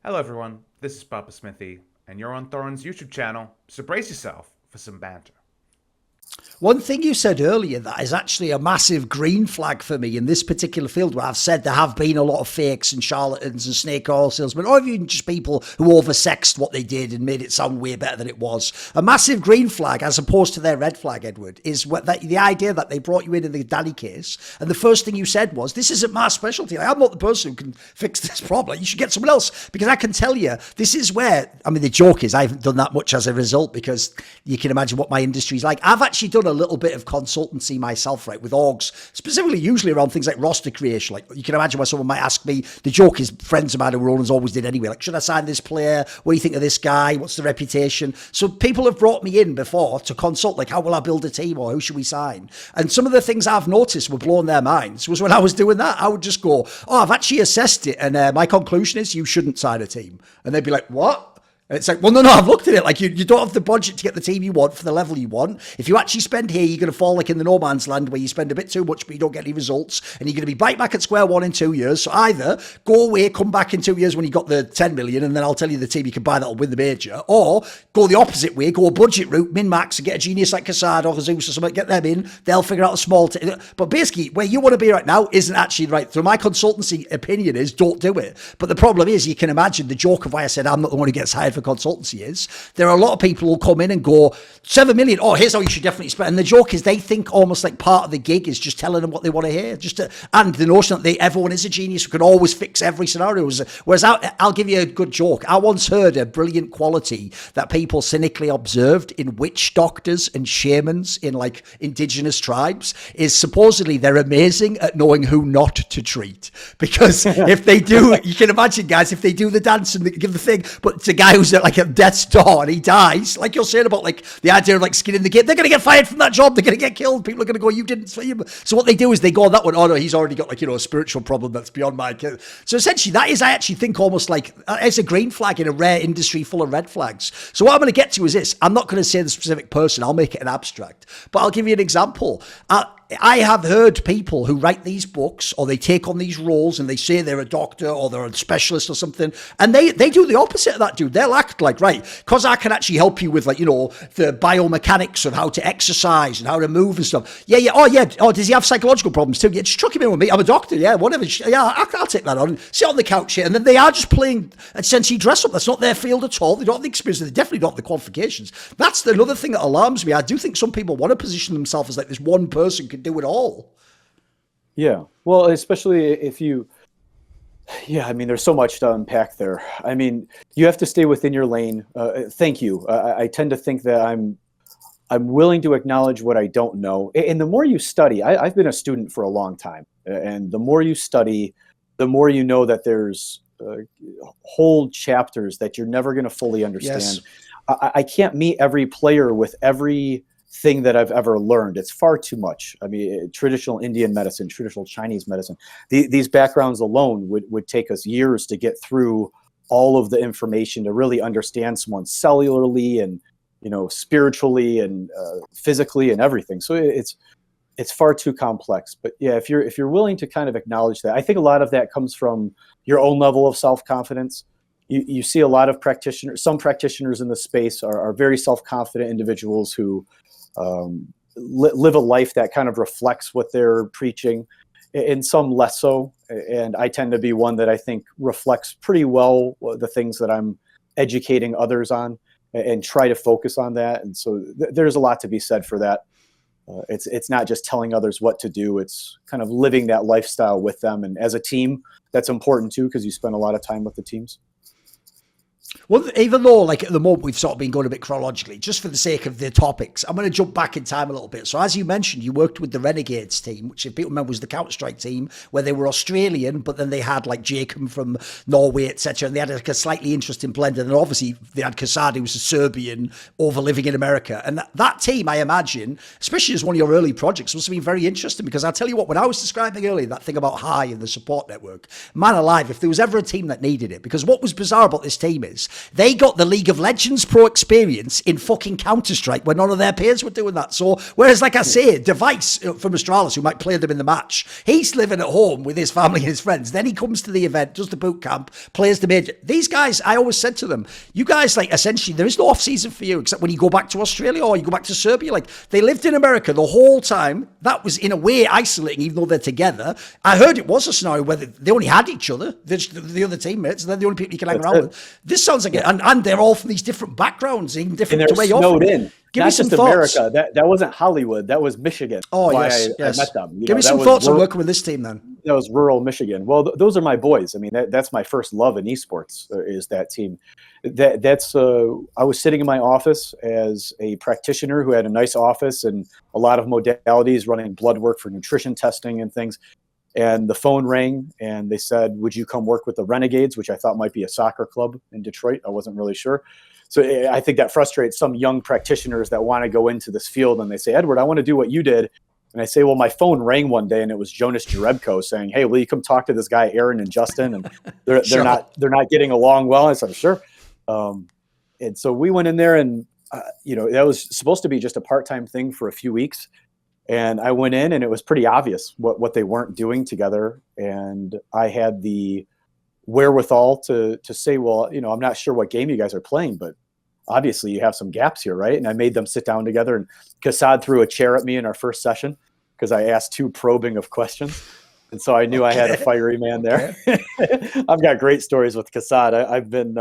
Hello everyone, this is Papa Smithy, and you're on Thorin's YouTube channel, so brace yourself for some banter. One thing you said earlier that is actually a massive green flag for me in this particular field, where I've said there have been a lot of fakes and charlatans and snake oil salesmen, or even just people who oversexed what they did and made it sound way better than it was. A massive green flag, as opposed to their red flag, Edward, is the idea that they brought you in the Danny case, and the first thing you said was, this isn't my specialty. I'm not the person who can fix this problem. You should get someone else. Because I can tell you, this is where, I mean, the joke is I haven't done that much as a result, because you can imagine what my industry's like. I've actually done a little bit of consultancy myself, right, with orgs, specifically usually around things like roster creation. Like, you can imagine where someone might ask me, the joke is friends of mine who owners always did anyway, like, should I sign this player? What do you think of this guy? What's the reputation? So people have brought me in before to consult, like, how will I build a team, or who should we sign? And some of the things I've noticed were blowing their minds was when I was doing that, I would just go, oh, I've actually assessed it, and my conclusion is you shouldn't sign a team. And they'd be like, what? And it's like, well, no, I've looked at it. Like, you don't have the budget to get the team you want for the level you want. If you actually spend here, you're going to fall like in the no man's land where you spend a bit too much, but you don't get any results. And you're going to be right back at square one in 2 years. So either go away, come back in 2 years when you got the 10 million, and then I'll tell you the team you can buy that'll win the major. Or go the opposite way, go a budget route, min-max, and get a genius like Casado or Zeus or something, get them in. They'll figure out a small team. But basically, where you want to be right now isn't actually right. So my consultancy opinion is don't do it. But the problem is, you can imagine the joke of why I said I'm not the one who gets hired for consultancy is, there are a lot of people who come in and go, 7 million, oh, here's how you should definitely spend. And the joke is they think almost like part of the gig is just telling them what they want to hear. And the notion that everyone is a genius who can always fix every scenario. Whereas I'll give you a good joke. I once heard a brilliant quality that people cynically observed in witch doctors and shamans in like indigenous tribes is supposedly they're amazing at knowing who not to treat. Because if they do, you can imagine, guys, if they do the dance and they give the thing, but it's a guy who's at like a death's door and he dies, like you're saying about like the idea of like skin in the game, they're going to get fired from that job, they're going to get killed, people are going to go, you didn't see him. So what they do is they go on that one, oh no, he's already got like, you know, a spiritual problem that's beyond my care. So essentially that is, I actually think, almost like it's a green flag in a rare industry full of red flags. So what I'm going to get to is this, I'm not going to say the specific person, I'll make it an abstract, but I'll give you an example. I have heard people who write these books or they take on these roles and they say they're a doctor or they're a specialist or something, and they do the opposite of that, dude. They'll act like, right, because I can actually help you with, like, you know, the biomechanics of how to exercise and how to move and stuff. Oh, does he have psychological problems too? Yeah, just chuck him in with me. I'm a doctor, yeah, whatever. Yeah, I'll take that on. Sit on the couch here. And then they are just playing essentially dress up. That's not their field at all. They don't have the experience. They definitely don't have the qualifications. That's another thing that alarms me. I do think some people want to position themselves as like this one person can do it all. Yeah, well, especially if you, I mean, there's so much to unpack there. I mean, you have to stay within your lane. Thank you. I tend to think that I'm willing to acknowledge what I don't know. And the more you study, I've been a student for a long time, and the more you study, the more you know that there's whole chapters that you're never going to fully understand. Yes. I can't meet every player with every thing that I've ever learned. It's far too much. I mean, traditional Indian medicine, traditional Chinese medicine, these backgrounds alone would take us years to get through all of the information to really understand someone cellularly and, you know, spiritually and physically and everything. So it's far too complex. But yeah, if you're willing to kind of acknowledge that, I think a lot of that comes from your own level of self-confidence. You see a lot of practitioners, some practitioners in the space are very self-confident individuals who live a life that kind of reflects what they're preaching, and some less so. And I tend to be one that I think reflects pretty well the things that I'm educating others on, and try to focus on that. And so there's a lot to be said for that. It's not just telling others what to do, it's kind of living that lifestyle with them. And as a team, that's important too, because you spend a lot of time with the teams. Well, even though, like, at the moment we've sort of been going a bit chronologically, just for the sake of the topics, I'm going to jump back in time a little bit. So as you mentioned, you worked with the Renegades team, which, if people remember, was the Counter-Strike team, where they were Australian, but then they had like Jacob from Norway, etc. And they had like a slightly interesting blend. And then obviously they had Casado, who was a Serbian over living in America. And that team, I imagine, especially as one of your early projects, must have been very interesting, because I'll tell you what, when I was describing earlier that thing about High and the support network, man alive, if there was ever a team that needed it, because what was bizarre about this team is, is they got the League of Legends pro experience in fucking Counter-Strike when none of their peers were doing that. So, whereas, like I say, Device from Astralis, who might play them in the match, he's living at home with his family and his friends. Then he comes to the event, does the boot camp, plays the major. These guys, I always said to them, you guys, like, essentially, there is no off-season for you except when you go back to Australia or you go back to Serbia. Like, they lived in America the whole time. That was, in a way, isolating, even though they're together. I heard it was a scenario where they only had each other, the other teammates, and they're the only people you can hang around with. This sounds like it. And they're all from these different backgrounds, even different and to where you're snowed from. in. Give Not me some just thoughts. America. That wasn't Hollywood. That was Michigan. Oh, That's yes. I met them. Give me some thoughts on working with this team then. That was rural Michigan. Well, those are my boys. I mean, that's my first love in esports is that team. I was sitting in my office as a practitioner who had a nice office and a lot of modalities, running blood work for nutrition testing and things. And the phone rang and they said, would you come work with the Renegades, which I thought might be a soccer club in Detroit. I wasn't really sure. So I think that frustrates some young practitioners that want to go into this field and they say, Edward, I want to do what you did. And I say, well, my phone rang one day and it was Jonas Jerebko saying, hey, will you come talk to this guy, Aaron and Justin? And they're Sure. they're not getting along well. I said, sure. And so we went in there and, that was supposed to be just a part-time thing for a few weeks. And I went in and it was pretty obvious what they weren't doing together. And I had the wherewithal to say, well, I'm not sure what game you guys are playing, but obviously you have some gaps here, right? And I made them sit down together and Kassad threw a chair at me in our first session because I asked 2 probing of questions. And so I knew I had a fiery man there. I've got great stories with Kassad. I've been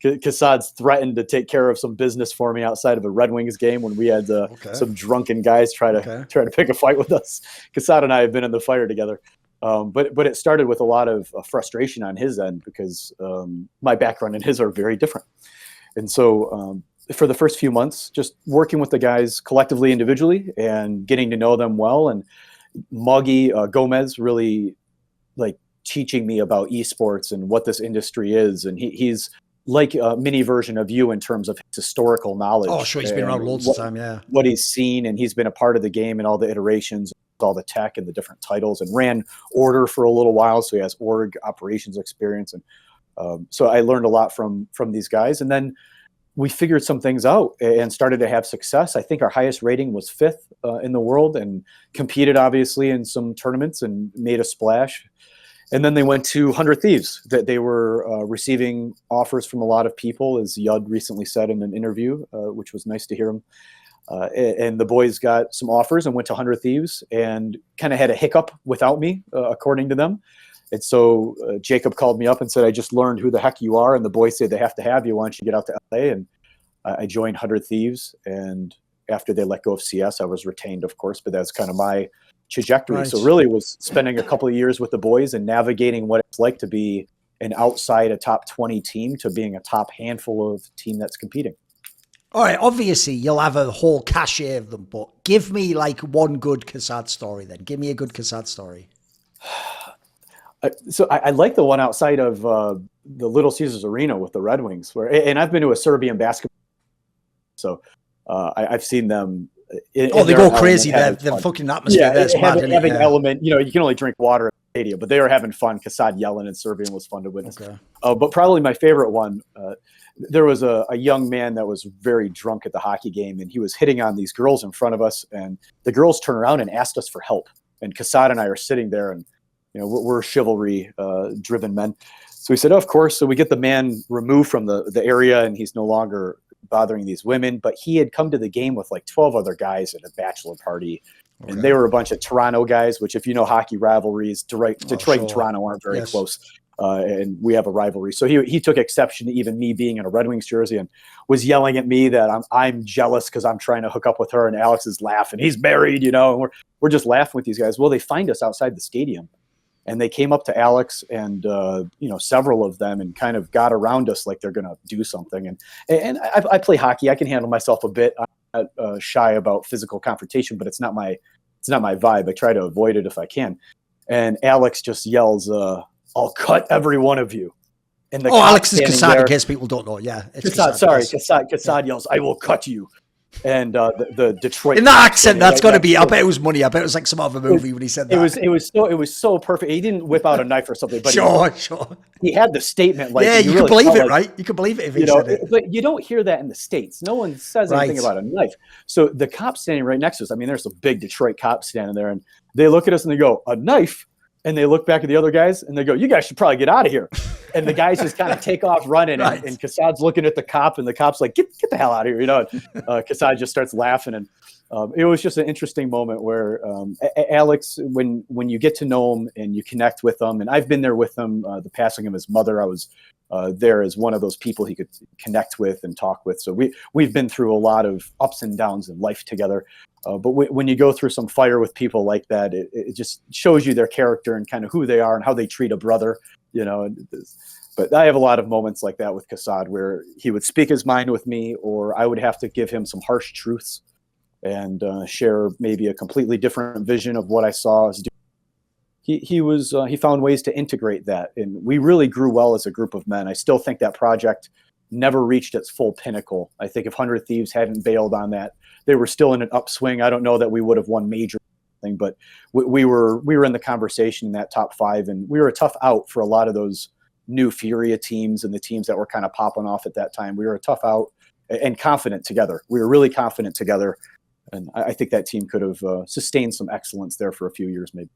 Kassad's threatened to take care of some business for me outside of a Red Wings game when we had some drunken guys try to pick a fight with us. Kassad and I have been in the fire together. But it started with a lot of frustration on his end because my background and his are very different. And so for the first few months, just working with the guys collectively, individually, and getting to know them well. And Muggy Gomez really like teaching me about esports and what this industry is. And he's like a mini version of you in terms of his historical knowledge. Oh, sure. He's been around loads of time, yeah. What he's seen, and he's been a part of the game and all the iterations, all the tech and the different titles, and ran Order for a little while, so he has org operations experience. And so I learned a lot from these guys. And then we figured some things out and started to have success. I think our highest rating was 5th in the world and competed, obviously, in some tournaments and made a splash. And then they went to 100 Thieves. That they were receiving offers from a lot of people, as Yud recently said in an interview, which was nice to hear him. And the boys got some offers and went to 100 Thieves and kind of had a hiccup without me, according to them. And so Jacob called me up and said, I just learned who the heck you are. And the boys said, they have to have you. Why don't you get out to LA? And I joined 100 Thieves. And after they let go of CS, I was retained, of course, but that's kind of my trajectory. Right. So really was spending a couple of years with the boys and navigating what it's like to be an outside a top 20 team to being a top handful of team that's competing. All right, obviously you'll have a whole cachet of them, but give me like one good Kassad story then. Give me a good Kassad story. So I like the one outside of the Little Caesars Arena with the Red Wings, and I've been to a Serbian basketball, so I've seen them. They go crazy. They're fucking atmosphere. Yeah, that's mad, having element. You can only drink water in the stadium, but they were having fun. Kassad yelling in Serbian was fun to witness. Okay. But probably my favorite one. There was a young man that was very drunk at the hockey game, and he was hitting on these girls in front of us, and the girls turned around and asked us for help. And Kassad and I are sitting there, and we're chivalry driven men. So we said, oh, of course. So we get the man removed from the area, and he's no longer bothering these women. But he had come to the game with like 12 other guys at a bachelor party. Okay. And they were a bunch of Toronto guys, which if you know hockey rivalries, Detroit and Toronto aren't very close. And we have a rivalry. So he took exception to even me being in a Red Wings jersey and was yelling at me that I'm jealous because I'm trying to hook up with her. And Alex is laughing. He's married, and we're just laughing with these guys. Well, they find us outside the stadium. And they came up to Alex and, several of them and kind of got around us like they're going to do something. And I play hockey. I can handle myself a bit. I'm not shy about physical confrontation, but it's not my vibe. I try to avoid it if I can. And Alex just yells, I'll cut every one of you. And Alex is Kassad, in case people don't know. Yeah. Kassad, sorry. Kassad yells, I will cut you. And the Detroit in that accent, that's got to be. I next bet it was money. I bet it was like some other movie when he said that. It was so perfect. He didn't whip out a knife or something, but sure. he had the statement. Like, Yeah, you really can believe felt it, like, right? You can believe it if he said it. But you don't hear that in the States. No one says anything about a knife. So the cop standing right next to us. I mean, there's some big Detroit cops standing there, and they look at us and they go, "A knife." And they look back at the other guys and they go, "You guys should probably get out of here." And the guys just kind of take off running. Right. And Kassad's looking at the cop, and the cop's like, get the hell out of here. You know, Kassad just starts laughing. And it was just an interesting moment where Alex, when you get to know him and you connect with him, and I've been there with him, the passing of his mother, I was there as one of those people he could connect with and talk with. So we've been through a lot of ups and downs in life together. But when you go through some fire with people like that, it just shows you their character and kind of who they are and how they treat a brother, you know. But I have a lot of moments like that with Kassad where he would speak his mind with me, or I would have to give him some harsh truths and share maybe a completely different vision of what I saw as doing. He found ways to integrate that, and we really grew well as a group of men. I still think that project never reached its full pinnacle. I think if 100 Thieves hadn't bailed on that, they were still in an upswing. I don't know that we would have won major thing, but we were in the conversation in that top 5, and we were a tough out for a lot of those new Furia teams and the teams that were kind of popping off at that time. We were a tough out and confident together. We were really confident together, and I think that team could have sustained some excellence there for a few years maybe.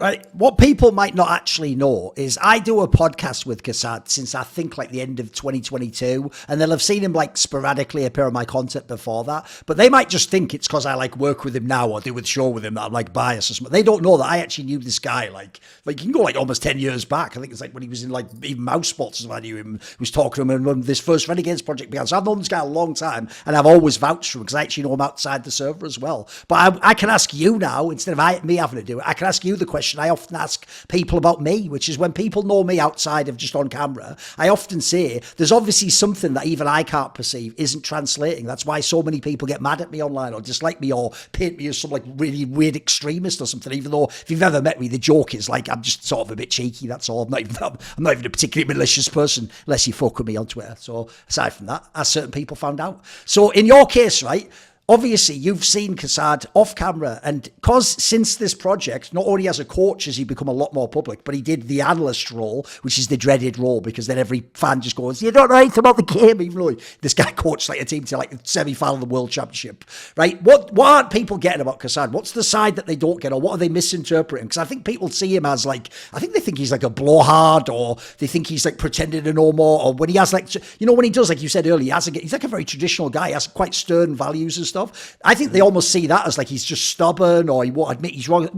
Right. What people might not actually know is I do a podcast with Kassad since I think like the end of 2022, and they'll have seen him like sporadically appear on my content before that. But they might just think it's because I like work with him now or do a show with him that I'm like biased or something. They don't know that I actually knew this guy like you can go like almost 10 years back. I think it's like when he was in like even Mouse Sports, I knew him, was talking to him, and when this first Renegades project began. So I've known this guy a long time, and I've always vouched for him because I actually know him outside the server as well. But I can ask you now, instead of me having to do it, I can ask you the question I often ask people about me, which is when people know me outside of just on camera, I often say there's obviously something that even I can't perceive isn't translating. That's why so many people get mad at me online or dislike me or paint me as some like really weird extremist or something, even though if you've ever met me, the joke is like I'm just sort of a bit cheeky, that's all. I'm not even a particularly malicious person unless you fuck with me on Twitter. So aside from that, as certain people found out. So in your case, right, obviously, you've seen Kassad off camera, and because since this project, not only as a coach has he become a lot more public, but he did the analyst role, which is the dreaded role, because then every fan just goes, "You don't know anything about the game," even though this guy coached like a team to like the semi-final of the World Championship, right? What aren't people getting about Kassad? What's the side that they don't get, or what are they misinterpreting? Because I think people see him as like, I think they think he's like a blowhard, or they think he's like pretending to know more, or when he has like, you know, when he does, like you said earlier, he's like a very traditional guy, he has quite stern values and stuff. I think they almost see that as like he's just stubborn or he won't admit he's wrong.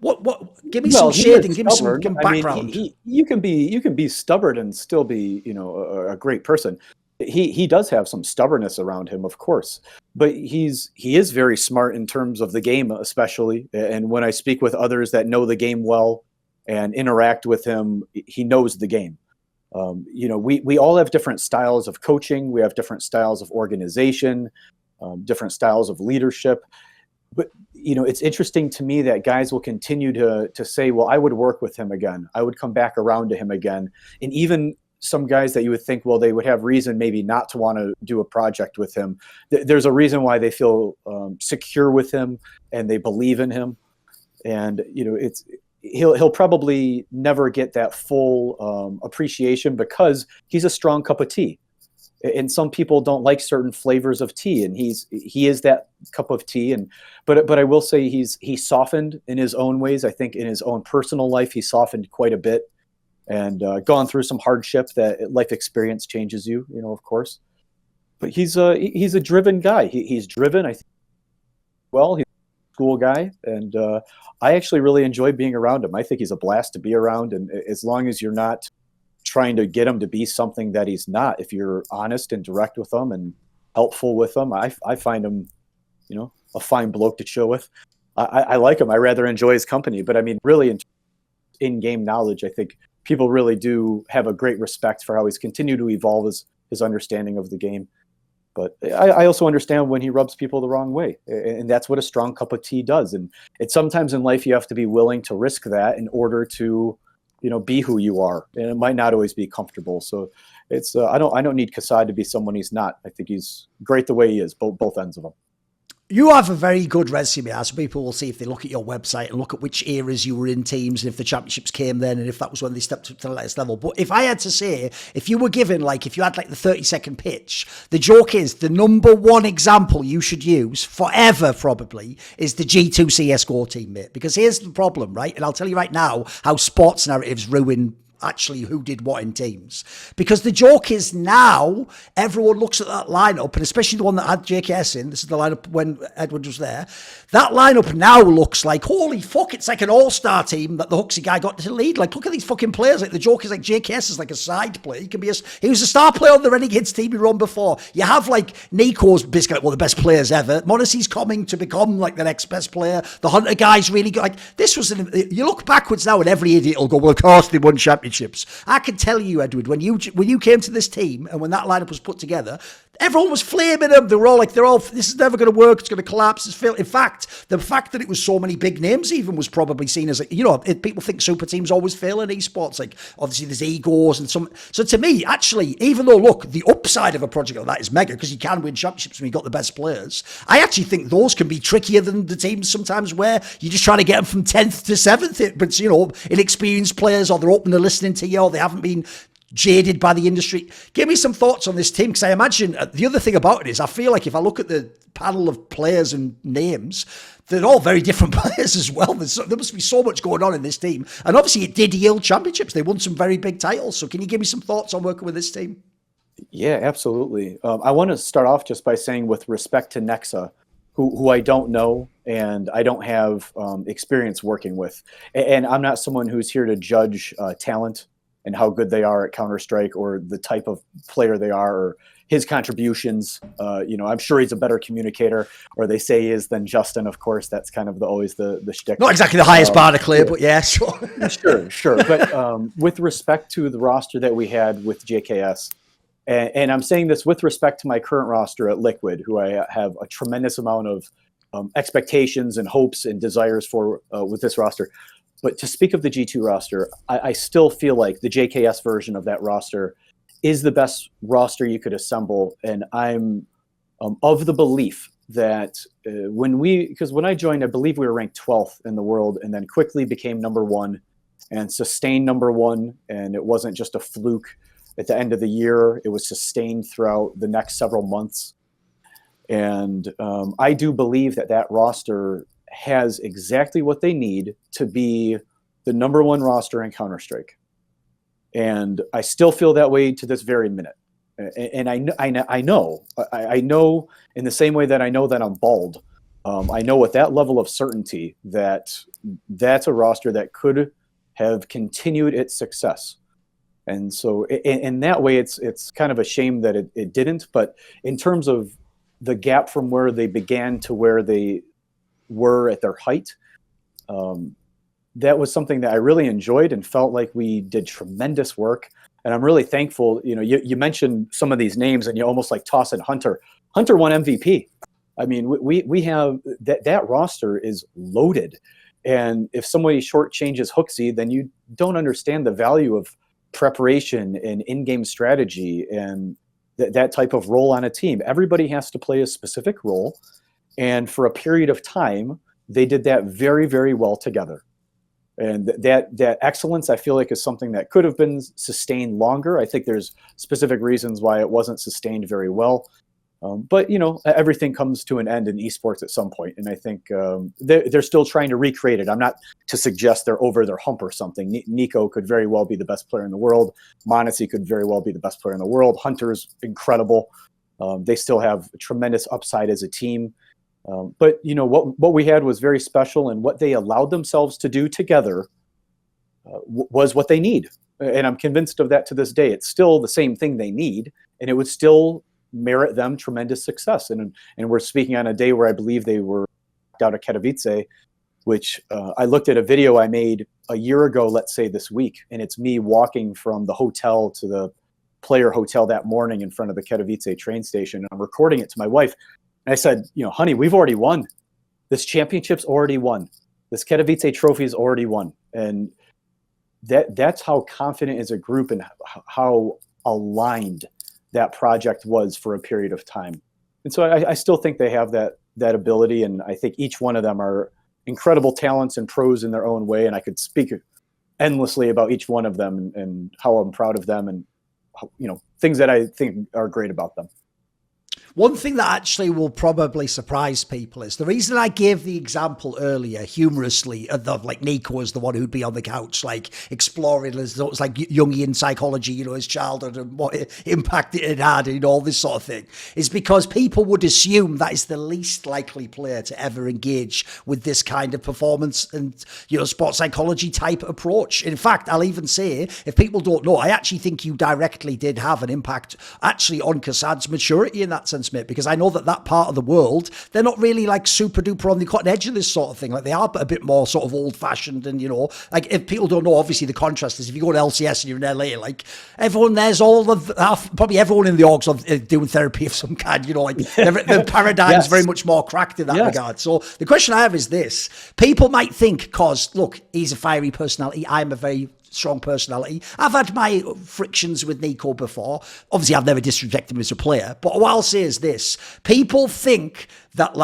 What? Give me some shading. Give me some background. I mean, you can be stubborn and still be, you know, a great person. He does have some stubbornness around him, of course, but he is very smart in terms of the game, especially. And when I speak with others that know the game well and interact with him, he knows the game. You know, we all have different styles of coaching. We have different styles of organization. Different styles of leadership. But, you know, it's interesting to me that guys will continue to say, well, I would work with him again. I would come back around to him again. And even some guys that you would think, well, they would have reason maybe not to want to do a project with him. There's a reason why they feel secure with him and they believe in him. And, you know, he'll probably never get that full appreciation because he's a strong cup of tea. And some people don't like certain flavors of tea, and he is that cup of tea. But I will say he's softened in his own ways. I think in his own personal life, he softened quite a bit, and gone through some hardship. That life experience changes you, you know, of course. But he's a driven guy. He's driven. I think. Well, he's a cool guy, and I actually really enjoy being around him. I think he's a blast to be around, and as long as you're not trying to get him to be something that he's not, if you're honest and direct with him and helpful with him, I find him, you know, a fine bloke to chill with. I like him. I rather enjoy his company. But I mean, really, in-game knowledge, I think people really do have a great respect for how he's continued to evolve his understanding of the game. But I also understand when he rubs people the wrong way, and that's what a strong cup of tea does. And it's sometimes in life you have to be willing to risk that in order to, you know, be who you are, and it might not always be comfortable. So it's I don't need Kassad to be someone he's not. I think he's great the way he is, both ends of him. You have a very good resume, as people will see if they look at your website and look at which eras you were in teams and if the championships came then and if that was when they stepped up to the latest level. But if I had to say, if you were given, like, if you had like the 30-second pitch, the joke is the number one example you should use forever probably is the G2 CS2 team, mate. Because here's the problem, right? And I'll tell you right now how sports narratives ruin actually who did what in teams. Because the joke is now everyone looks at that lineup, and especially the one that had JKS in, this is the lineup when Edward was there, that lineup now looks like, holy fuck, it's like an all-star team that the Huxley guy got to lead. Like, look at these fucking players. Like, the joke is like JKS is like a side player. He was a star player on the Renegades team he run before. You have like NiKo's basically one of the best players ever. Monacy's coming to become like the next best player. The Hunter guy's really good. Like, this was you look backwards now and every idiot will go, well, of course they won championships. I can tell you, Edward, when you came to this team and when that lineup was put together, everyone was flaming them. They were all like, this is never going to work. It's going to collapse. In fact, the fact that it was so many big names even was probably seen as, people think super teams always fail in esports. Like, obviously there's egos and some. So to me, actually, even though, look, the upside of a project like that is mega because you can win championships when you've got the best players, I actually think those can be trickier than the teams sometimes where you're just trying to get them from 10th to 7th. But, inexperienced players, or they're open to listening to you, or they haven't been jaded by the industry. Give me some thoughts on this team, because I imagine the other thing about it is I feel like if I look at the panel of players and names, they're all very different players as well. There must be so much going on in this team. And obviously it did yield championships. They won some very big titles. So can you give me some thoughts on working with this team? Yeah, absolutely. I want to start off just by saying, with respect to Nexa, who I don't know and I don't have experience working with. And I'm not someone who's here to judge talent and how good they are at Counter-Strike or the type of player they are or his contributions. I'm sure he's a better communicator, or they say he is, than Justin, of course. That's kind of always the shtick. Not exactly the highest bar to clear, but yeah, sure. Sure. But with respect to the roster that we had with JKS, and I'm saying this with respect to my current roster at Liquid, who I have a tremendous amount of expectations and hopes and desires for with this roster. But to speak of the G2 roster, I still feel like the JKS version of that roster is the best roster you could assemble. And I'm of the belief that when I joined, I believe we were ranked 12th in the world and then quickly became number 1 and sustained number 1. And it wasn't just a fluke at the end of the year. It was sustained throughout the next several months. And I do believe that roster has exactly what they need to be the number 1 roster in Counter-Strike. And I still feel that way to this very minute. And I know in the same way that I know that I'm bald, I know with that level of certainty that that's a roster that could have continued its success. And so in that way, it's kind of a shame that it didn't. But in terms of the gap from where they began to where they were at their height, that was something that I really enjoyed and felt like we did tremendous work. And I'm really thankful. You mentioned some of these names and you almost like toss in Hunter. Hunter won MVP. I mean, we have that roster is loaded. And if somebody shortchanges Hooksy, then you don't understand the value of preparation and in-game strategy and that type of role on a team. Everybody has to play a specific role. And for a period of time, they did that very, very well together. And that excellence, I feel like, is something that could have been sustained longer. I think there's specific reasons why it wasn't sustained very well. But, everything comes to an end in esports at some point. And I think they're still trying to recreate it. I'm not to suggest they're over their hump or something. NiKo could very well be the best player in the world. Monacy could very well be the best player in the world. Hunter's incredible. They still have tremendous upside as a team. But what we had was very special, and what they allowed themselves to do together was what they need. And I'm convinced of that to this day. It's still the same thing they need, and it would still merit them tremendous success. And we're speaking on a day where I believe they were out of Katowice, which I looked at a video I made a year ago, let's say this week, and it's me walking from the hotel to the player hotel that morning in front of the Katowice train station. And I'm recording it to my wife. And I said, honey, we've already won. This championship's already won. This Katowice trophy is already won. And that's how confident as a group and how aligned that project was for a period of time. And so I still think they have that that ability. And I think each one of them are incredible talents and pros in their own way. And I could speak endlessly about each one of them and how I'm proud of them and, things that I think are great about them. One thing that actually will probably surprise people is the reason I gave the example earlier, humorously, of like NiKo as the one who'd be on the couch, like exploring as though it was like Jungian psychology, his childhood and what impact it had and all this sort of thing, is because people would assume that is the least likely player to ever engage with this kind of performance and, sports psychology type approach. In fact, I'll even say, if people don't know, I actually think you directly did have an impact actually on Kassad's maturity in that sense, mate, because I know that part of the world, they're not really like super duper on the cutting edge of this sort of thing. Like they are a bit more sort of old fashioned. And, like if people don't know, obviously the contrast is if you go to LCS and you're in LA, like everyone there's probably everyone in the orgs are doing therapy of some kind, like the paradigm's very much more cracked in that regard. So the question I have is this: people might think, cause look, he's a fiery personality, I'm a very strong personality. I've had my frictions with NiKo before. Obviously, I've never disrespected him as a player. But what I'll say is this. People think that,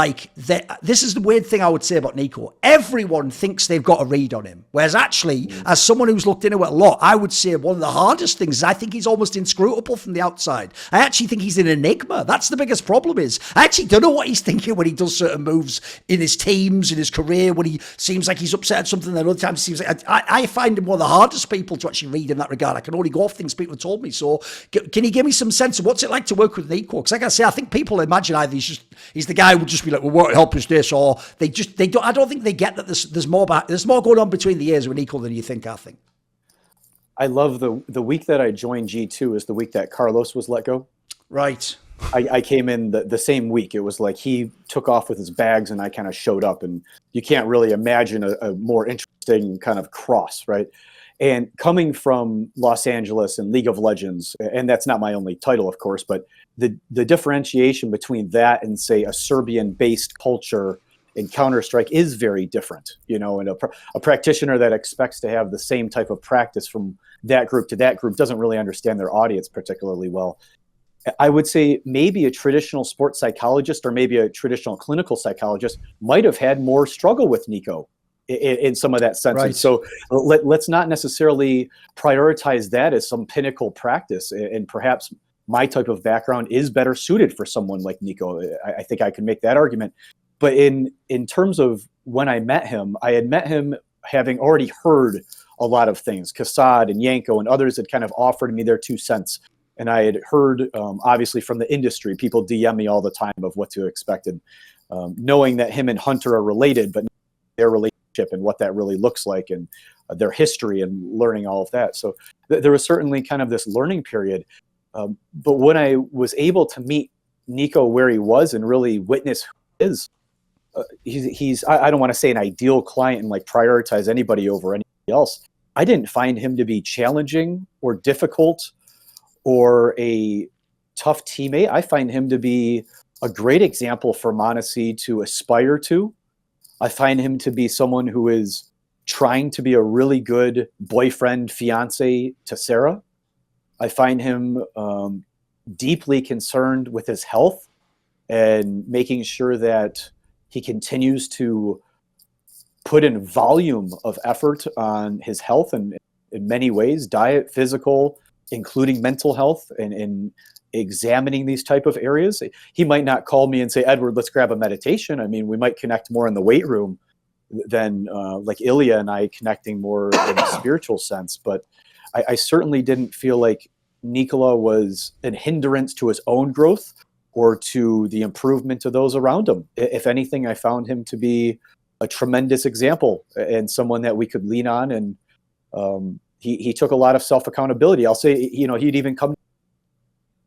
this is the weird thing I would say about NiKo. Everyone thinks they've got a read on him. Whereas actually, as someone who's looked into it a lot, I would say one of the hardest things is I think he's almost inscrutable from the outside. I actually think he's an enigma. That's the biggest problem is I actually don't know what he's thinking when he does certain moves in his teams, in his career, when he seems like he's upset at something, then other times he seems like... I find him one of the hardest people to actually read in that regard. I can only go off things people have told me. So can you give me some sense of what's it like to work with NiKo? Because like I say, I think people imagine either he's the guy who would just be like, well, what help is this? Or they don't, I don't think they get that there's more going on between the ears with NiKo than you think, I think. I love the week that I joined G2 is the week that Carlos was let go. Right. I came in the same week. It was like he took off with his bags and I kind of showed up, and you can't really imagine a more interesting kind of cross, right? And coming from Los Angeles and League of Legends, and that's not my only title, of course, but the differentiation between that and, say, a Serbian-based culture in Counter-Strike is very different, and a practitioner that expects to have the same type of practice from that group to that group doesn't really understand their audience particularly well. I would say maybe a traditional sports psychologist or maybe a traditional clinical psychologist might have had more struggle with NiKo in some of that sense. Right. And so let's not necessarily prioritize that as some pinnacle practice. And perhaps my type of background is better suited for someone like NiKo. I think I can make that argument. But in terms of when I met him, I had met him having already heard a lot of things. Kassad and Yanko and others had kind of offered me their 2 cents. And I had heard, obviously, from the industry, people DM me all the time of what to expect. And knowing that him and Hunter are related, but their relationship and what that really looks like and their history and learning all of that. So there was certainly kind of this learning period. But when I was able to meet NiKo where he was and really witness who he is, he's I don't want to say an ideal client and like prioritize anybody over anybody else. I didn't find him to be challenging or difficult or a tough teammate. I find him to be a great example for m0NESY to aspire to. I find him to be someone who is trying to be a really good boyfriend, fiance to Sarah. I find him deeply concerned with his health and making sure that he continues to put in volume of effort on his health and in many ways, diet, physical, including mental health and examining these type of areas. He might not call me and say, Edward, let's grab a meditation. I mean, we might connect more in the weight room than like Ilya and I connecting more in a spiritual sense. But I certainly didn't feel like Nikola was a hindrance to his own growth or to the improvement of those around him. If anything, I found him to be a tremendous example and someone that we could lean on. And he took a lot of self-accountability. I'll say, he'd even come,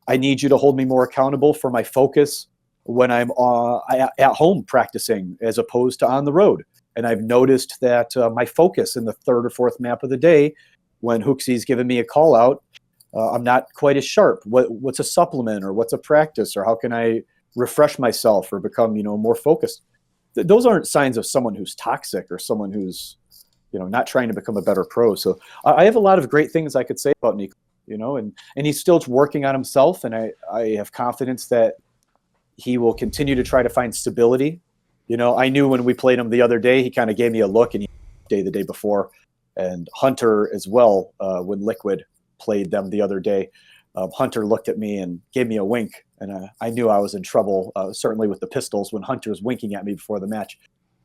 I need you to hold me more accountable for my focus when I'm at home practicing as opposed to on the road. And I've noticed that my focus in the 3rd or 4th map of the day, when Hooksy's given me a call out, I'm not quite as sharp. What's a supplement or what's a practice or how can I refresh myself or become, more focused? Those aren't signs of someone who's toxic or someone who's, not trying to become a better pro. So I have a lot of great things I could say about NiKo, and he's still working on himself. And I have confidence that He will continue to try to find stability. You know, I knew when we played him the other day, he kind of gave me a look, and he the day before, and Hunter as well. When Liquid played them the other day, Hunter looked at me and gave me a wink, and I knew I was in trouble. Certainly with the pistols when Hunter was winking at me before the match.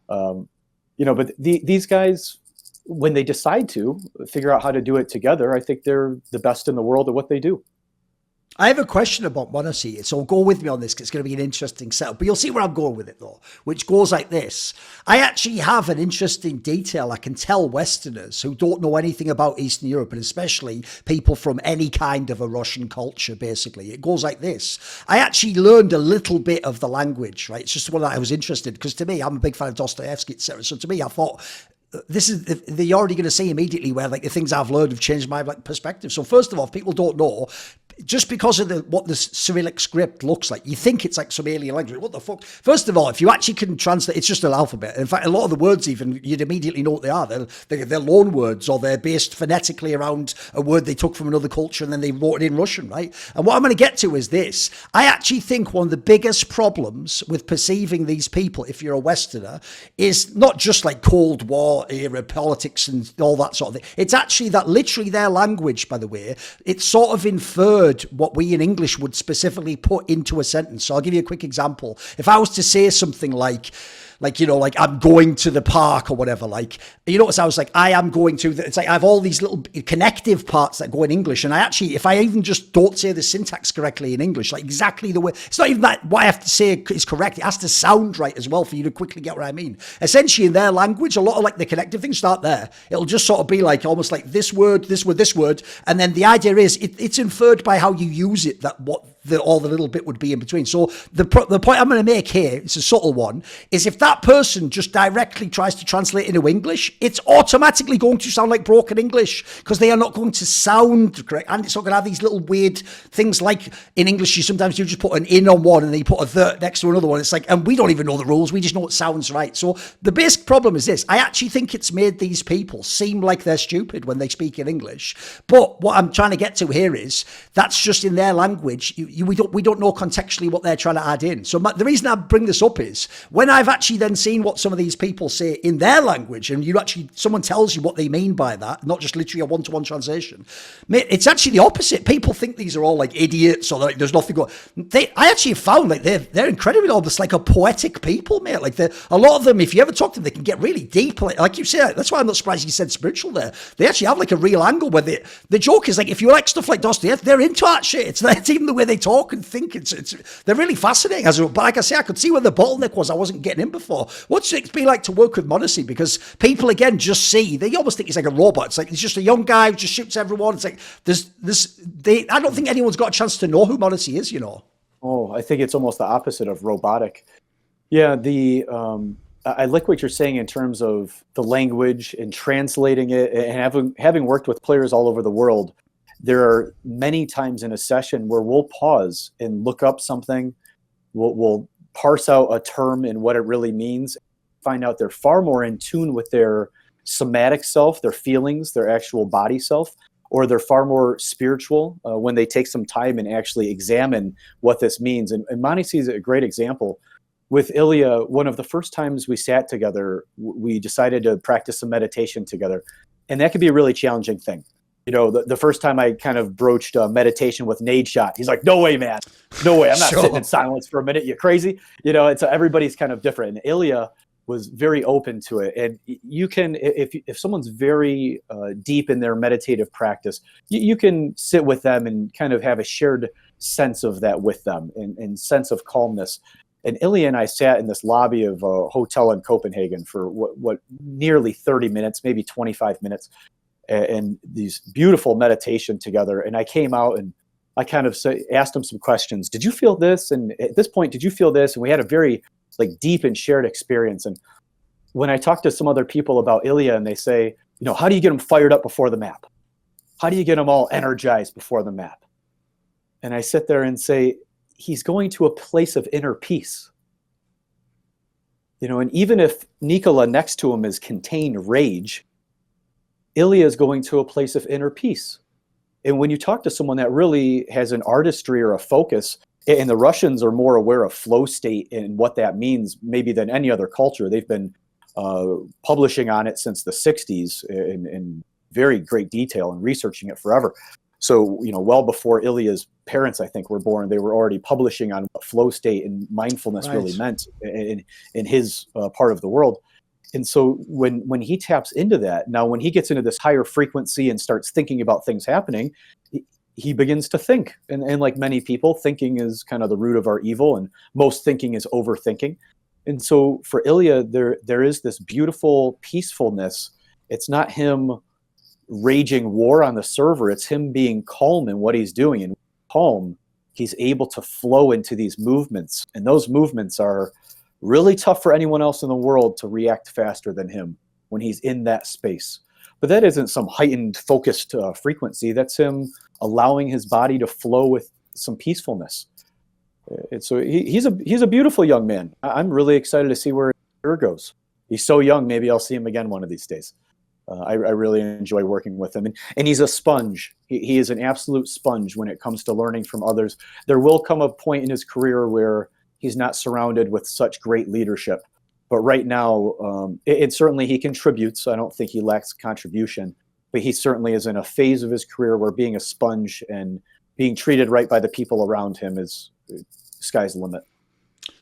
You know, but these guys, when they decide to figure out how to do it together, I think they're the best in the world at what they do. I have a question about Monacy, so go with me on this because it's going to be an interesting setup. But you'll see where I'm going with it, though, which goes like this. I actually have an interesting detail I can tell Westerners who don't know anything about Eastern Europe, and especially people from any kind of a Russian culture, basically. It goes like this. I actually learned a little bit of the language, right? It's just one that I was interested because to me, I'm a big fan of Dostoevsky, etc. So to me, I thought, this is, you're already going to see immediately where like the things I've learned have changed my like perspective. So first of all, if people don't know, just because of what the Cyrillic script looks like, you think it's like some alien language. What the fuck? First of all, if you actually can translate, it's just an alphabet. In fact, a lot of the words even, you'd immediately know what they are. They're loan words, or they're based phonetically around a word they took from another culture and then they wrote it in Russian, right? And what I'm going to get to is this. I actually think one of the biggest problems with perceiving these people, if you're a Westerner, is not just like Cold War era politics and all that sort of thing. It's actually that literally their language, by the way, it's sort of inferred what we in English would specifically put into a sentence. So I'll give you a quick example. If I was to say something like, you know, like I'm going to the park or whatever, like, you notice I was like, I am going to, it's like I have all these little connective parts that go in English. And I actually, if I even just don't say the syntax correctly in English, like exactly the way, it's not even that what I have to say is correct. It has to sound right as well for you to quickly get what I mean. Essentially in their language, a lot of like the connective things start there. It'll just sort of be like almost like this word, this word, this word. And then the idea is it's inferred by how you use it, that what all the little bit would be in between. So the point I'm going to make here, it's a subtle one, is if that person just directly tries to translate into English, it's automatically going to sound like broken English because they are not going to sound correct. And it's not going to have these little weird things like in English, you just put an in on one and then you put a the next to another one. It's like, and we don't even know the rules. We just know it sounds right. So the basic problem is this. I actually think it's made these people seem like they're stupid when they speak in English. But what I'm trying to get to here is that's just in their language. We don't know contextually what they're trying to add in. So the reason I bring this up is when I've actually then seen what some of these people say in their language, and someone tells you what they mean by that, not just literally a one-to-one translation. Mate, it's actually the opposite. People think these are all like idiots or like there's nothing going. I actually found like they're incredibly almost like a poetic people, mate. Like a lot of them, if you ever talk to them, they can get really deep. Like you said, that's why I'm not surprised you said spiritual there. They actually have like a real angle where the joke is like if you like stuff like Dostoevsky, they're into that shit. It's even the way they talk and think. They're really fascinating. But like I say, I could see where the bottleneck was. I wasn't getting in before. What's it be like to work with Monacy? Because people again just see, they almost think he's like a robot. It's like he's just a young guy who just shoots everyone. It's like I don't think anyone's got a chance to know who Monacy is, you know. Oh, I think it's almost the opposite of robotic. Yeah, I like what you're saying in terms of the language and translating it, and having worked with players all over the world. There are many times in a session where we'll pause and look up something. We'll parse out a term and what it really means, find out they're far more in tune with their somatic self, their feelings, their actual body self, or they're far more spiritual when they take some time and actually examine what this means. And Monacy is a great example. With Ilya, one of the first times we sat together, we decided to practice some meditation together. And that could be a really challenging thing. You know, the first time I kind of broached meditation with Nade Shot, he's like, no way, man. No way. I'm not sitting in silence for a minute. You're crazy. You know, it's everybody's kind of different. And Ilya was very open to it. And you can, if someone's very deep in their meditative practice, you can sit with them and kind of have a shared sense of that with them and sense of calmness. And Ilya and I sat in this lobby of a hotel in Copenhagen for what nearly 30 minutes, maybe 25 minutes. And these beautiful meditation together. And I came out and I kind of asked him some questions. Did you feel this? And at this point, did you feel this? And we had a very like deep and shared experience. And when I talk to some other people about Ilya and they say, you know, how do you get them fired up before the map? How do you get them all energized before the map? And I sit there and say, he's going to a place of inner peace. You know, and even if Nikola next to him is contained rage, Ilya is going to a place of inner peace. And when you talk to someone that really has an artistry or a focus And the Russians are more aware of flow state and what that means maybe than any other culture. They've been publishing on it since the 60s in very great detail and researching it forever. So, well before Ilya's parents, I think, were born, they were already publishing on what flow state and mindfulness really meant in his part of the world. And so when he taps into that, now when he gets into this higher frequency and starts thinking about things happening, he begins to think. And like many people, thinking is kind of the root of our evil, and most thinking is overthinking. And so for Ilya, there is this beautiful peacefulness. It's not him raging war on the server. It's him being calm in what he's doing. And calm, he's able to flow into these movements. And those movements are really tough for anyone else in the world to react faster than him when he's in that space. But that isn't some heightened, focused frequency. That's him allowing his body to flow with some peacefulness. So he's a beautiful young man. I'm really excited to see where his career goes. He's so young. Maybe I'll see him again one of these days. I really enjoy working with him. And he's a sponge. He is an absolute sponge when it comes to learning from others. There will come a point in his career where he's not surrounded with such great leadership. But right now, it certainly he contributes. I don't think he lacks contribution. But he certainly is in a phase of his career where being a sponge and being treated right by the people around him is sky's the limit.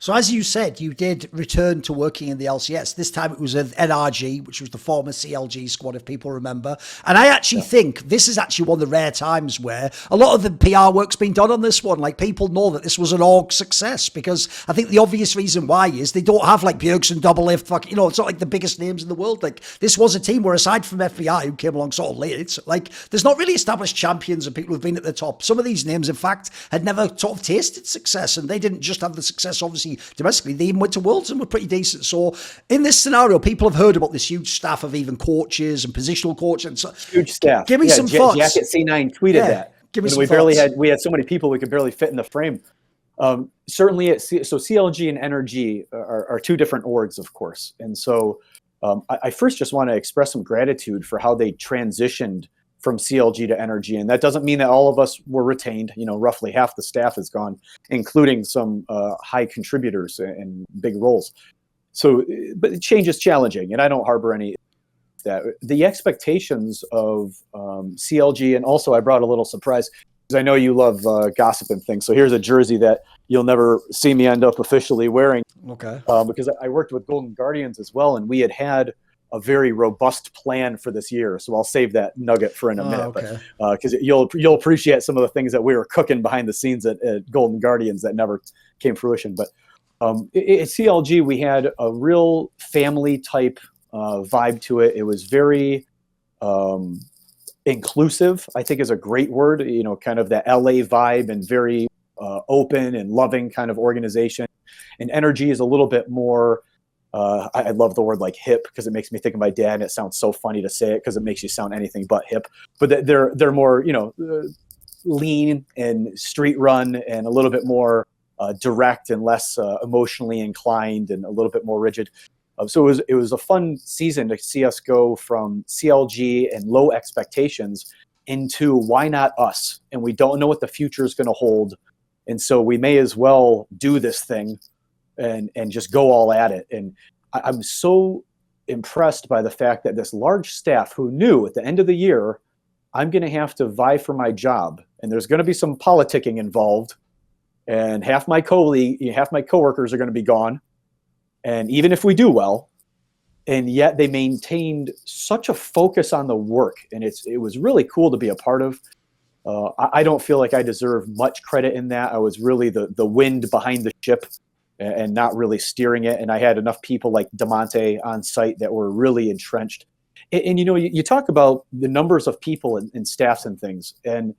So as you said, you did return to working in the LCS. This time it was with NRG, which was the former CLG squad, if people remember. And I actually think this is actually one of the rare times where a lot of the PR work's been done on this one. Like, people know that this was an org success, because I think the obvious reason why is they don't have like Bjergsen, Doublelift, it's not like the biggest names in the world. Like, this was a team where, aside from FBI, who came along sort of late, it's like there's not really established champions and people who've been at the top. Some of these names, in fact, had never sort of tasted success, and they didn't just have the success, obviously, domestically. They even went to Worlds and were pretty decent. So in this scenario, people have heard about this huge staff of even coaches and positional coaches. And so, huge staff. Give me some thoughts. Jack at C9 tweeted that. Give me some thoughts. We had so many people we could barely fit in the frame. Certainly, so CLG and NRG are two different orgs, of course. And so I first just want to express some gratitude for how they transitioned from CLG to NRG. And that doesn't mean that all of us were retained. Roughly half the staff is gone, including some high contributors and big roles. So, but change is challenging, and I don't harbor any that. The expectations of CLG, and also I brought a little surprise, because I know you love gossip and things. So here's a jersey that you'll never see me end up officially wearing. Okay. Because I worked with Golden Guardians as well, and we had a very robust plan for this year. So I'll save that nugget for in a minute, okay. But because you'll appreciate some of the things that we were cooking behind the scenes at Golden Guardians that never came fruition. But at CLG, we had a real family type vibe to it. It was very inclusive, I think is a great word, kind of that LA vibe, and very open and loving kind of organization. And NRG is a little bit more, I love the word like hip, because it makes me think of my dad, and it sounds so funny to say it because it makes you sound anything but hip. But they're more, lean and street run, and a little bit more direct and less emotionally inclined, and a little bit more rigid. So it was a fun season to see us go from CLG and low expectations into why not us? And we don't know what the future is going to hold. And so we may as well do this thing and just go all at it. And I'm so impressed by the fact that this large staff, who knew at the end of the year, I'm going to have to vie for my job, and there's going to be some politicking involved, and half my coworkers are going to be gone. And even if we do well, and yet they maintained such a focus on the work, and it was really cool to be a part of. I don't feel like I deserve much credit in that. I was really the wind behind the ship and not really steering it. And I had enough people like Damonte on site that were really entrenched. And you talk about the numbers of people and staffs and things. And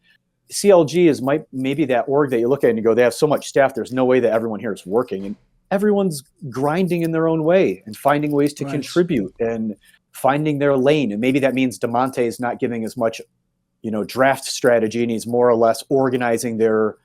CLG is maybe that org that you look at and you go, they have so much staff, there's no way that everyone here is working. And everyone's grinding in their own way and finding ways to contribute and finding their lane. And maybe that means Damonte is not giving as much draft strategy, and he's more or less organizing their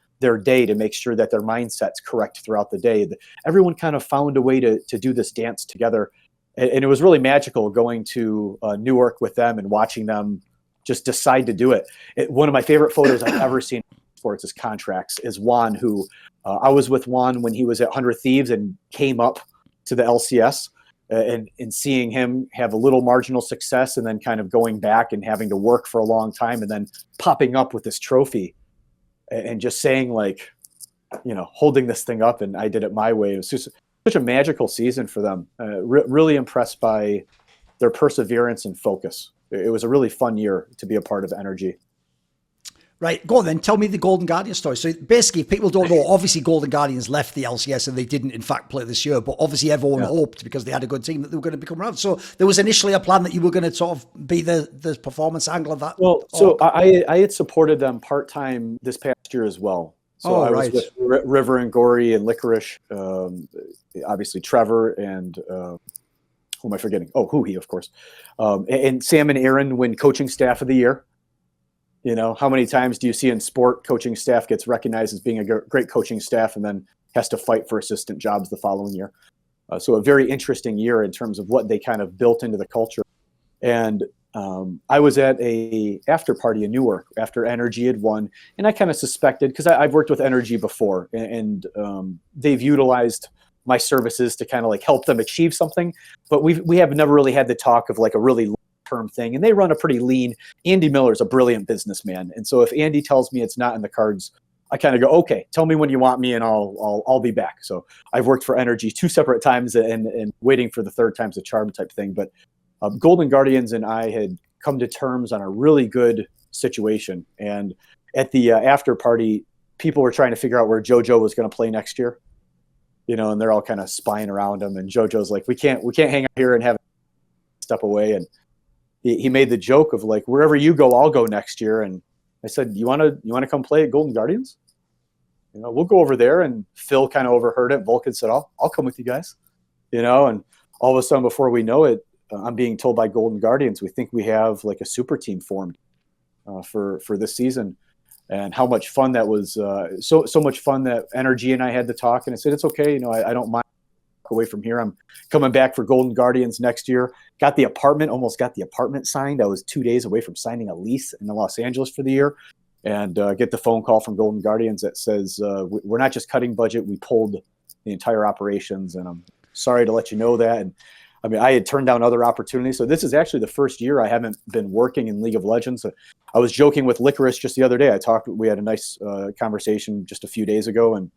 day to make sure that their mindset's correct throughout the day. Everyone kind of found a way to do this dance together. And it was really magical going to Newark with them and watching them just decide to do it. One of my favorite photos I've ever seen, Esports as contracts is Juan, who I was with Juan when he was at 100 Thieves and came up to the LCS. And seeing him have a little marginal success and then kind of going back and having to work for a long time and then popping up with this trophy and just saying, like, you know, holding this thing up, and I did it my way. It was just such a magical season for them. Really impressed by their perseverance and focus. It was a really fun year to be a part of NRG. Right, go on then. Tell me the Golden Guardians story. So basically, if people don't know, obviously Golden Guardians left the LCS and they didn't, in fact, play this year. But obviously, everyone hoped, because they had a good team, that they were going to become around. So there was initially a plan that you were going to sort of be the performance angle of that. Well, so I had supported them part-time this past year as well. So I was with River and Gory and Licorice, obviously Trevor and who am I forgetting? Oh, Huhi, of course. And Sam and Aaron win coaching staff of the year. You know, how many times do you see in sport coaching staff gets recognized as being a great coaching staff and then has to fight for assistant jobs the following year? So a very interesting year in terms of what they kind of built into the culture. And I was at a after party in Newark after NRG had won, and I kind of suspected, because I've worked with NRG before, and they've utilized my services to kind of like help them achieve something, but we have never really had the talk of like a really long-term thing, and they run a pretty lean. Andy Miller's a brilliant businessman, and so if Andy tells me it's not in the cards, I kind of go, okay, tell me when you want me and I'll be back. So I've worked for NRG 2 separate times and waiting for the third time's a charm type thing. But Golden Guardians and I had come to terms on a really good situation. And at the after party, people were trying to figure out where JoJo was going to play next year, you know, and they're all kind of spying around him. And JoJo's like, we can't hang out here and have a step away. And he made the joke of like, wherever you go, I'll go next year. And I said, you want to come play at Golden Guardians? You know, we'll go over there. And Phil kind of overheard it. Vulcan said, I'll come with you guys, you know, and all of a sudden before we know it, I'm being told by Golden Guardians, we think we have like a super team formed for this season. And how much fun that was. So much fun that NRG and I had to talk, and I said, it's okay. You know, I don't mind away from here. I'm coming back for Golden Guardians next year. Almost got the apartment signed. I was 2 days away from signing a lease in Los Angeles for the year, and get the phone call from Golden Guardians that says, we're not just cutting budget, we pulled the entire operations, and I'm sorry to let you know that. And I mean, I had turned down other opportunities. So this is actually the first year I haven't been working in League of Legends. I was joking with Licorice just the other day. We had a nice conversation just a few days ago, and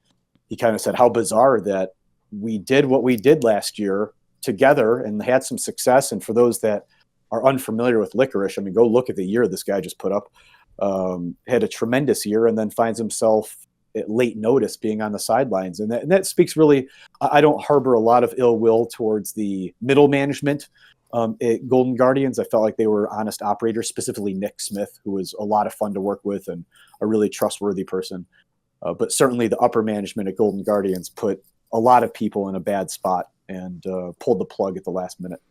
he kind of said how bizarre that we did what we did last year together and had some success. And for those that are unfamiliar with Licorice, I mean, go look at the year this guy just put up. Had a tremendous year and then finds himself at late notice being on the sidelines. And that speaks really, I don't harbor a lot of ill will towards the middle management at Golden Guardians. I felt like they were honest operators, specifically Nick Smith, who was a lot of fun to work with and a really trustworthy person. But certainly the upper management at Golden Guardians put a lot of people in a bad spot and pulled the plug at the last minute.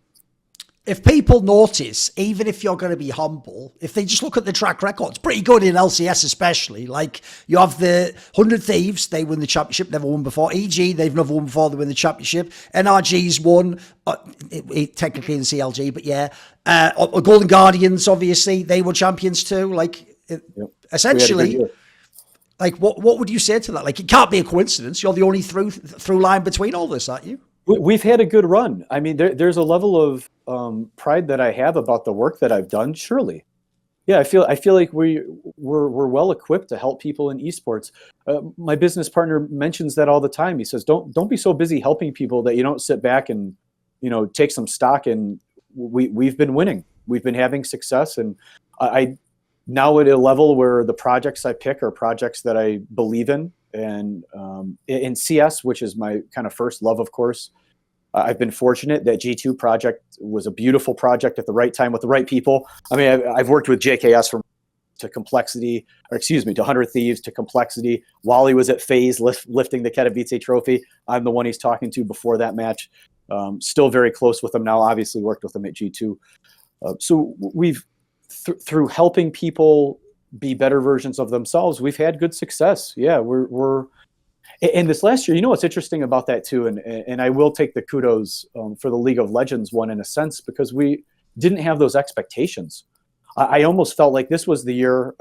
If people notice, even if you're going to be humble, if they just look at the track record, it's pretty good in LCS especially. Like, you have the 100 Thieves, they win the championship, never won before. EG, they've never won before, they win the championship. NRG's won, technically in the CLG, but yeah. Golden Guardians, obviously, they were champions too. Like, essentially, like, what would you say to that? Like, it can't be a coincidence. You're the only through line between all this, aren't you? We've had a good run. I mean, there's a level of pride that I have about the work that I've done. Surely, yeah. I feel like we're well equipped to help people in esports. My business partner mentions that all the time. He says, "Don't be so busy helping people that you don't sit back and, you know, take some stock." And we've been winning. We've been having success, and I now at a level where the projects I pick are projects that I believe in. And in CS, which is my kind of first love, of course, I've been fortunate that G2 project was a beautiful project at the right time with the right people. I mean, I've worked with JKS to Complexity, or excuse me, to 100 Thieves, to Complexity. Wally was at FaZe lifting the Katowice trophy. I'm the one he's talking to before that match. Still very close with him now, obviously worked with him at G2. So we've, through helping people be better versions of themselves, we've had good success. Yeah, we're and this last year, you know what's interesting about that too, and I will take the kudos for the League of Legends one in a sense, because we didn't have those expectations. I almost felt like this was the year.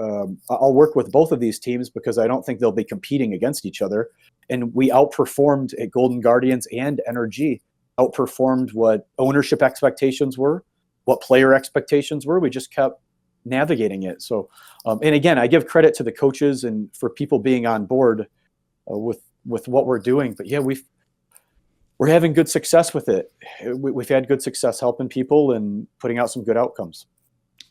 I'll work with both of these teams because I don't think they'll be competing against each other. And we outperformed at Golden Guardians and NRG, outperformed what ownership expectations were, what player expectations were. We just kept navigating it. So, and again, I give credit to the coaches and for people being on board with what we're doing. But yeah, we're having good success with it. We've had good success helping people and putting out some good outcomes.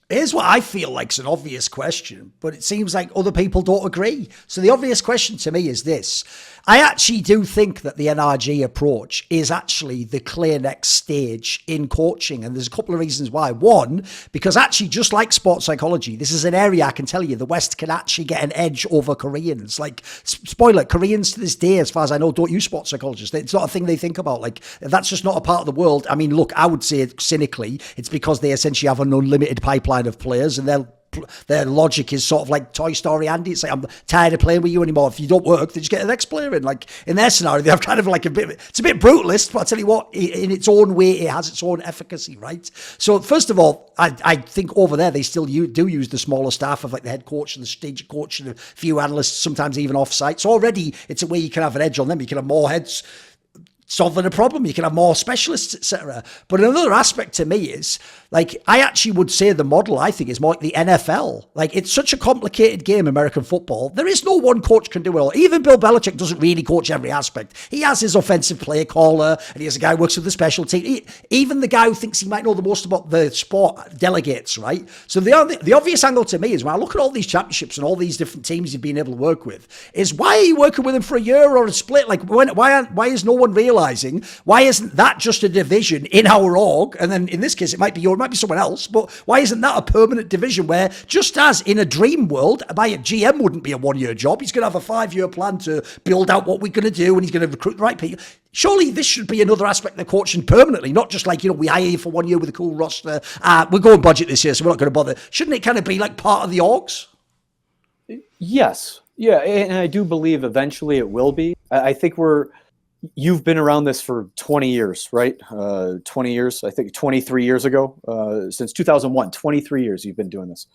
Here's what I feel like is an obvious question, but it seems like other people don't agree. So the obvious question to me is this. I actually do think that the NRG approach is actually the clear next stage in coaching. And there's a couple of reasons why. One, because actually just like sports psychology, this is an area I can tell you the West can actually get an edge over Koreans. Like, spoiler, Koreans to this day, as far as I know, don't use sports psychologists. It's not a thing they think about. Like, that's just not a part of the world. I mean, look, I would say cynically, it's because they essentially have an unlimited pipeline of players and their logic is sort of like Toy Story Andy. It's like, I'm tired of playing with you anymore. If you don't work, they just get the next player in. Like in their scenario, they have kind of like it's a bit brutalist, but I tell you what, in its own way, it has its own efficacy, right? So first of all, I think over there, they still do use the smaller staff of like the head coach and the strategic coach and a few analysts, sometimes even off-site. So already it's a way you can have an edge on them. You can have more heads solving a problem. You can have more specialists, etc. But another aspect to me is, like, I actually would say the model, I think, is more like the NFL. Like, it's such a complicated game, American football. There is no one coach can do it all. Even Bill Belichick doesn't really coach every aspect. He has his offensive play caller, and he has a guy who works with the special team. Even the guy who thinks he might know the most about the sport delegates, right? So the obvious angle to me is, when I look at all these championships and all these different teams you've been able to work with, is why are you working with them for a year or a split? Like, why is no one realizing, why isn't that just a division in our org? And then in this case, it might be someone else, but why isn't that a permanent division where, just as in a dream world, my GM wouldn't be a one-year job, he's going to have a 5-year plan to build out what we're going to do, and he's going to recruit the right people. Surely this should be another aspect of coaching permanently, not just like, we hire you for 1 year with a cool roster. We're going budget this year, so we're not going to bother. Shouldn't it kind of be like part of the orgs? Yes. Yeah. And I do believe eventually it will be. I think you've been around this for 20 years, right? 20 years, I think 23 years ago, since 2001, 23 years you've been doing this.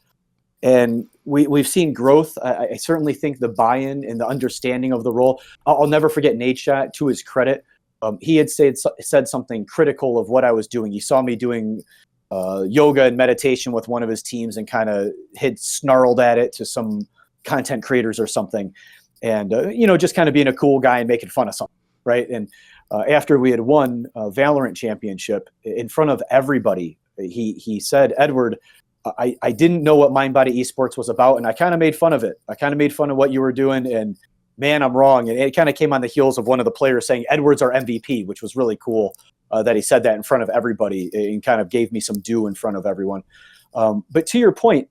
And we've seen growth. I certainly think the buy-in and the understanding of the role. I'll never forget Nate Shot, to his credit. He had said something critical of what I was doing. He saw me doing yoga and meditation with one of his teams and kind of had snarled at it to some content creators or something. And, just kind of being a cool guy and making fun of something. Right. And after we had won a Valorant championship in front of everybody, he said, Edward, I didn't know what MindBody Esports was about, and I kind of made fun of it. I kind of made fun of what you were doing, and man, I'm wrong. And it kind of came on the heels of one of the players saying Edward's our MVP, which was really cool that he said that in front of everybody and kind of gave me some due in front of everyone. But to your point,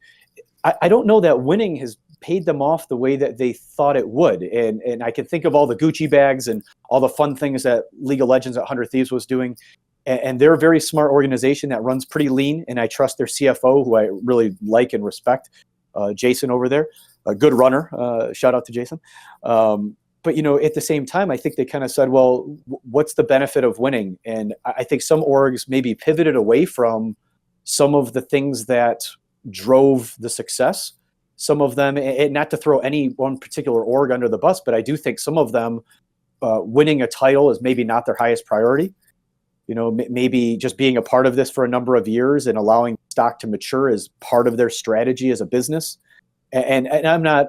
I don't know that winning has paid them off the way that they thought it would. And I can think of all the Gucci bags and all the fun things that League of Legends at 100 Thieves was doing. And they're a very smart organization that runs pretty lean. And I trust their CFO, who I really like and respect, Jason over there, a good runner. Shout out to Jason. But, at the same time, I think they kind of said, well, what's the benefit of winning? And I think some orgs maybe pivoted away from some of the things that drove the success. Some of them, and not to throw any one particular org under the bus, but I do think some of them winning a title is maybe not their highest priority. Maybe just being a part of this for a number of years and allowing stock to mature is part of their strategy as a business. And I'm not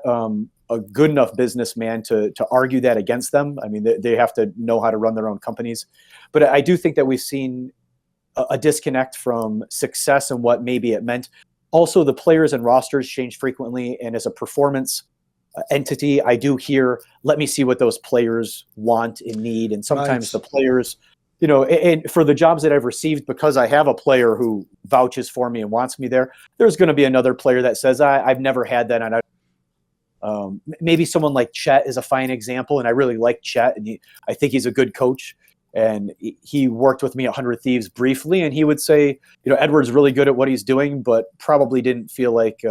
a good enough businessman to argue that against them. I mean, they have to know how to run their own companies. But I do think that we've seen a disconnect from success and what maybe it meant. Also, the players and rosters change frequently, and as a performance entity, I do hear, let me see what those players want and need. And sometimes the players, and for the jobs that I've received, because I have a player who vouches for me and wants me there's going to be another player that says, I've never had that. And maybe someone like Chet is a fine example, and I really like Chet, and I think he's a good coach. And he worked with me at 100 Thieves briefly, and he would say, Edward's really good at what he's doing, but probably didn't feel like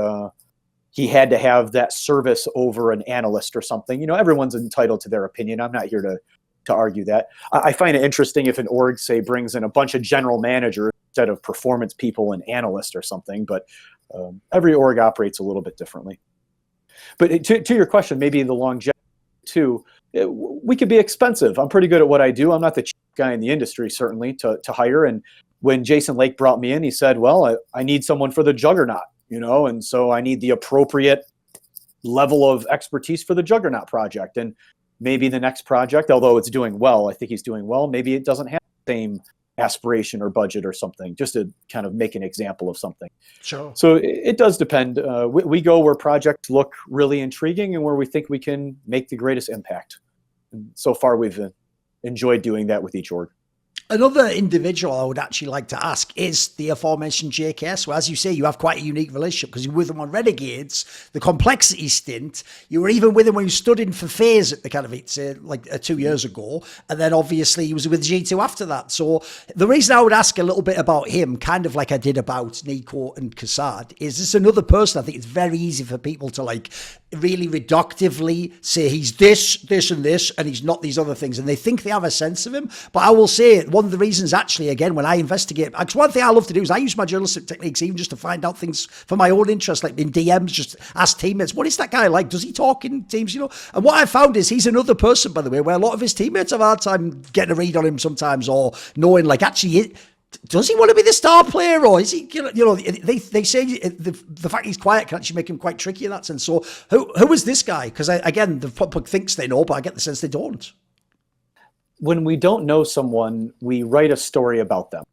he had to have that service over an analyst or something. Everyone's entitled to their opinion. I'm not here to argue that. I find it interesting if an org, say, brings in a bunch of general managers instead of performance people and analysts or something. But Every org operates a little bit differently. But to your question, maybe the longevity too, we could be expensive. I'm pretty good at what I do. I'm not the cheap guy in the industry, certainly, to hire. And when Jason Lake brought me in, he said, well, I need someone for the juggernaut, and so I need the appropriate level of expertise for the juggernaut project. And maybe the next project, although it's doing well, I think he's doing well, maybe it doesn't have the same aspiration or budget or something, just to kind of make an example of something. Sure. So it does depend. We go where projects look really intriguing and where we think we can make the greatest impact. And so far, we've enjoyed doing that with each org. Another individual I would actually like to ask is the aforementioned JKS. Well, as you say, you have quite a unique relationship because you were with him on Renegades, the complexity stint. You were even with him when you stood in for FaZe at the kind of 2 years ago. And then obviously he was with G2 after that. So the reason I would ask a little bit about him, kind of like I did about NiKo and Kassad, is this another person I think it's very easy for people to really reductively say he's this, and this, and he's not these other things. And they think they have a sense of him. But I will say one of the reasons actually, again, when I investigate, because one thing I love to do is I use my journalistic techniques even just to find out things for my own interest, like in DMs, just ask teammates, what is that guy like? Does he talk in teams, And what I found is he's another person, by the way, where a lot of his teammates have a hard time getting a read on him sometimes, or knowing, actually, does he want to be the star player, or is he, they say the fact he's quiet can actually make him quite tricky in that sense. So who is this guy? Because again, the public thinks they know, but I get the sense they don't. When we don't know someone, we write a story about them,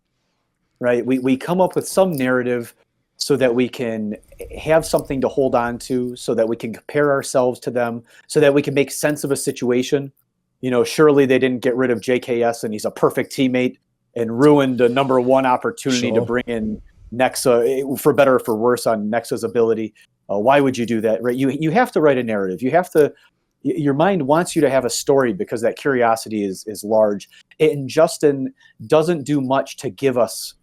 right? We come up with some narrative so that we can have something to hold on to, so that we can compare ourselves to them, so that we can make sense of a situation. Surely they didn't get rid of JKS and he's a perfect teammate and ruined a number one opportunity to bring in Nexa, for better or for worse, on Nexa's ability. Why would you do that? Right? You have to write a narrative. You have to. Your mind wants you to have a story because that curiosity is large. And Justin doesn't do much to give us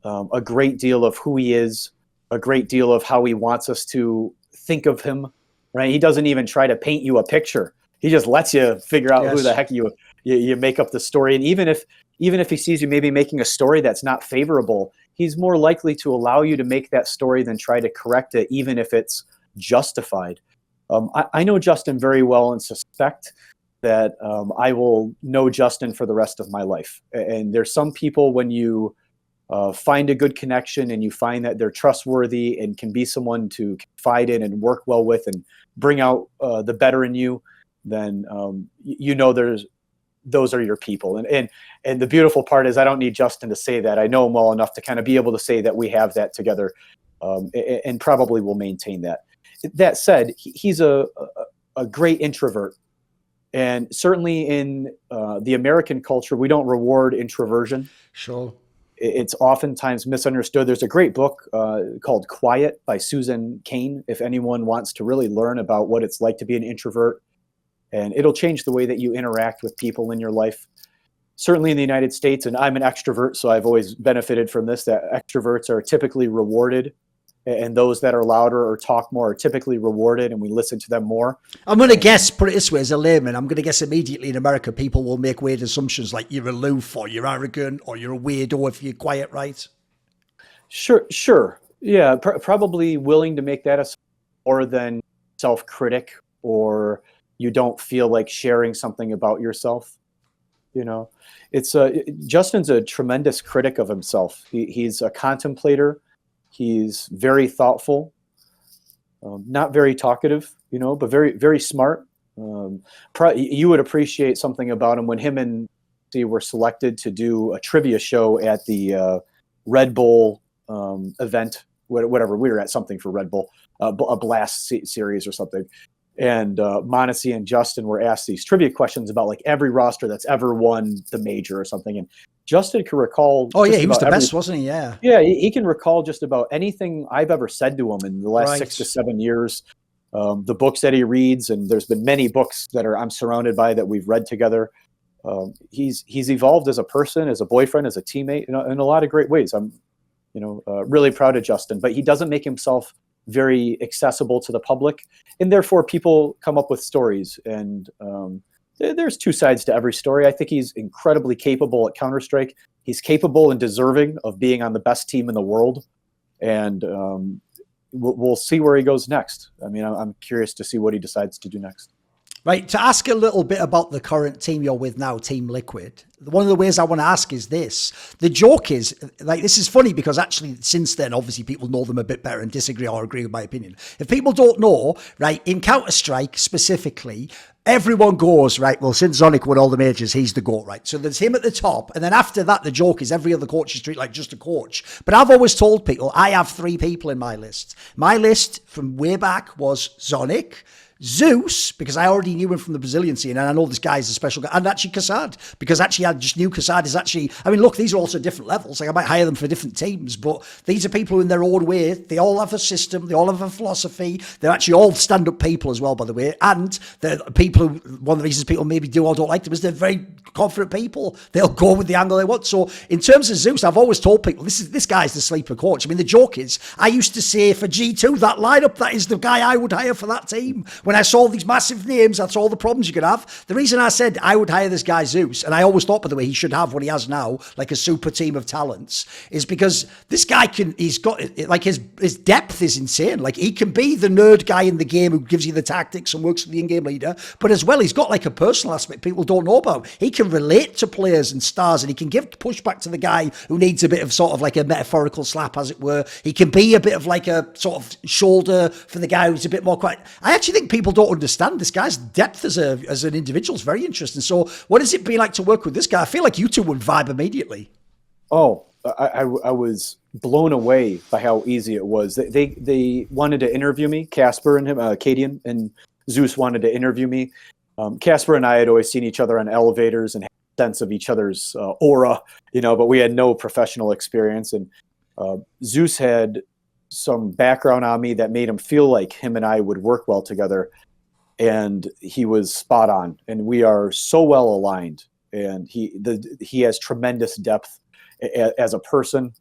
a great deal of who he is, a great deal of how he wants us to think of him. Right? He doesn't even try to paint you a picture. He just lets you figure out who the heck you make up the story. And even if he sees you maybe making a story that's not favorable, he's more likely to allow you to make that story than try to correct it, even if it's justified. I know Justin very well and suspect that I will know Justin for the rest of my life. And there's some people, when you find a good connection and you find that they're trustworthy and can be someone to confide in and work well with and bring out the better in you, then those are your people. And the beautiful part is I don't need Justin to say that. I know him well enough to kind of be able to say that we have that together, and probably will maintain that. That said, he's a great introvert. And certainly in the American culture, we don't reward introversion. Sure. It's oftentimes misunderstood. There's a great book called Quiet by Susan Cain, if anyone wants to really learn about what it's like to be an introvert. And it'll change the way that you interact with people in your life. Certainly in the United States, and I'm an extrovert, so I've always benefited from this, that extroverts are typically rewarded, and those that are louder or talk more are typically rewarded, and we listen to them more. I'm going to guess, put it this way, as a layman, I'm going to guess immediately in America, people will make weird assumptions like you're aloof or you're arrogant or you're a weirdo if you're quiet, right? Sure. Yeah, probably willing to make that assumption more than self-critic, or you don't feel like sharing something about yourself. It's Justin's a tremendous critic of himself. He's a contemplator. He's very thoughtful, not very talkative, but very, very smart. You would appreciate something about him when him and he were selected to do a trivia show at the Red Bull event, whatever. We were at something for Red Bull, a Blast series or something. And Monacy and Justin were asked these trivia questions about every roster that's ever won the major or something. And Justin can recall. Oh, yeah, he was the best, wasn't he? Yeah. Yeah, he can recall just about anything I've ever said to him in the last 6 to 7 years. The books that he reads, and there's been many books that I'm surrounded by that we've read together. He's evolved as a person, as a boyfriend, as a teammate, in a lot of great ways. I'm, really proud of Justin, but he doesn't make himself very accessible to the public, and therefore people come up with stories. And there's two sides to every story. I think he's incredibly capable at Counter-Strike. He's capable and deserving of being on the best team in the world. And we'll see where he goes next. I mean, I'm curious to see what he decides to do next. Right, to ask a little bit about the current team you're with now, Team Liquid, one of the ways I want to ask is this. The joke is, like, this is funny because actually since then, obviously people know them a bit better and disagree or agree with my opinion. If people don't know, right, in Counter-Strike specifically, everyone goes, right, well, since Zonic won all the majors, he's the GOAT, right? So there's him at the top. And then after that, the joke is every other coach is treated like just a coach. But I've always told people, I have 3 people in my list. My list from way back was Zonic, Zeus, because I already knew him from the Brazilian scene, and I know this guy's a special guy, and actually Cassad, because actually I just knew Cassad is actually, I mean, look, these are also different levels. Like I might hire them for different teams, but these are people who in their own way, they all have a system, they all have a philosophy. They're actually all stand-up people as well, by the way, and they're people who, one of the reasons people maybe do or don't like them is they're very confident people. They'll go with the angle they want. So in terms of Zeus, I've always told people, this guy's the sleeper coach. I mean, the joke is, I used to say for G2, that lineup, that is the guy I would hire for that team. When I saw these massive names, that's all the problems you could have. The reason I said I would hire this guy Zeus, and I always thought, by the way, he should have what he has now, like a super team of talents, is because this guy he's got, like his depth is insane. Like he can be the nerd guy in the game who gives you the tactics and works for the in-game leader, but as well, he's got like a personal aspect people don't know about. He can relate to players and stars, and he can give pushback to the guy who needs a bit of sort of like a metaphorical slap, as it were. He can be a bit of like a sort of shoulder for the guy who's a bit more quiet. I actually think people don't understand this guy's depth as an individual is very interesting. So what has it been like to work with this guy? I feel like you two would vibe immediately. Oh, I was blown away by how easy it was. They wanted to interview me, Casper and him, Cadian and Zeus wanted to interview me. Casper and I had always seen each other on elevators and had a sense of each other's aura, but we had no professional experience. And Zeus had some background on me that made him feel like him and I would work well together. And he was spot on, and we are so well aligned. And he has tremendous depth as a person,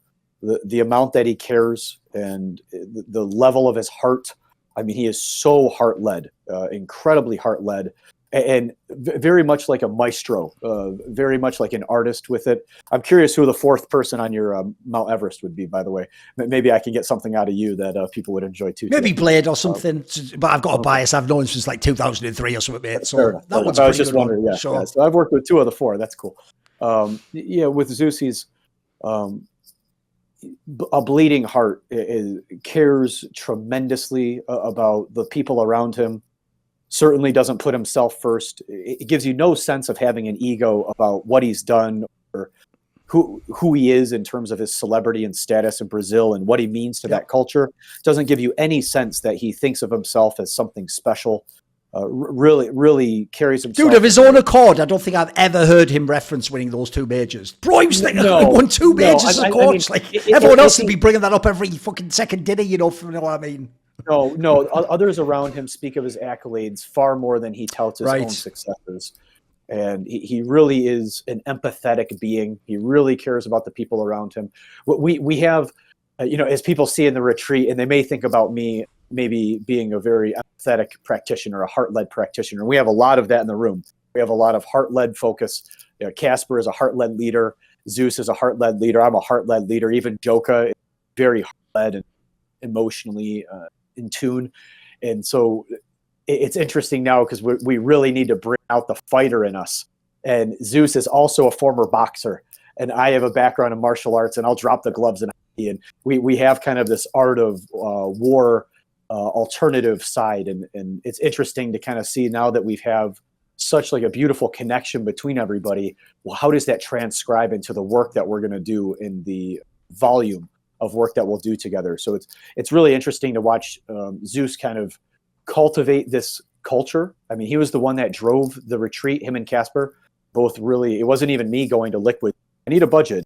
the amount that he cares, and the level of his heart. I mean, he is so heart-led, incredibly heart-led, and very much like a maestro, very much like an artist with it. I'm curious who the 4th person on your Mount Everest would be, by the way. Maybe I can get something out of you that people would enjoy too. Maybe Blade or something, but I've got a bias. I've known him since like 2003 or something, mate. So that one's I was just wondering, yeah, sure. Yeah. So I've worked with 2 of the 4. That's cool. With Zeus, he's a bleeding heart, cares tremendously about the people around him. Certainly doesn't put himself first. It gives you no sense of having an ego about what he's done or who he is in terms of his celebrity and status in Brazil and what he means to that culture. Doesn't give you any sense that he thinks of himself as something special. Really carries himself. Dude, of his own accord, I don't think I've ever heard him reference winning those 2 majors. Bro, he was like, he won 2 majors as a coach. Everyone else would be bringing that up every fucking second dinner, if you know what I mean. No. Others around him speak of his accolades far more than he touts his own successes. And he really is an empathetic being. He really cares about the people around him. We have, as people see in the retreat, and they may think about me maybe being a very empathetic practitioner, a heart-led practitioner. We have a lot of that in the room. We have a lot of heart-led focus. Casper is a heart-led leader. Zeus is a heart-led leader. I'm a heart-led leader. Even Joka is very heart-led and emotionally in tune. And so it's interesting now because we really need to bring out the fighter in us. And Zeus is also a former boxer, and I have a background in martial arts, and I'll drop the gloves and we have kind of this art of war alternative side, and it's interesting to kind of see now that we have such like a beautiful connection between everybody. Well, how does that transcribe into the work that we're going to do in the volume of work that we'll do together? So it's really interesting to watch Zeus kind of cultivate this culture. I mean, he was the one that drove the retreat, him and Casper both really. It wasn't even me going to Liquid. I need a budget,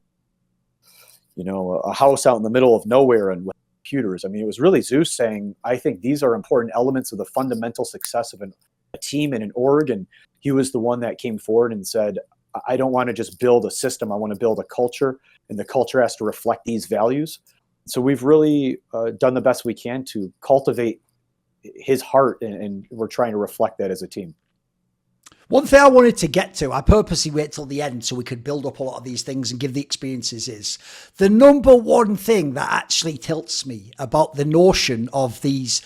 a house out in the middle of nowhere and with computers. I mean, it was really Zeus saying, I think these are important elements of the fundamental success of a team and an org. And he was the one that came forward and said, I don't want to just build a system. I want to build a culture, and the culture has to reflect these values. So we've really done the best we can to cultivate his heart, and we're trying to reflect that as a team. One thing I wanted to get to, I purposely wait till the end so we could build up a lot of these things and give the experiences, is the number one thing that actually tilts me about the notion of these,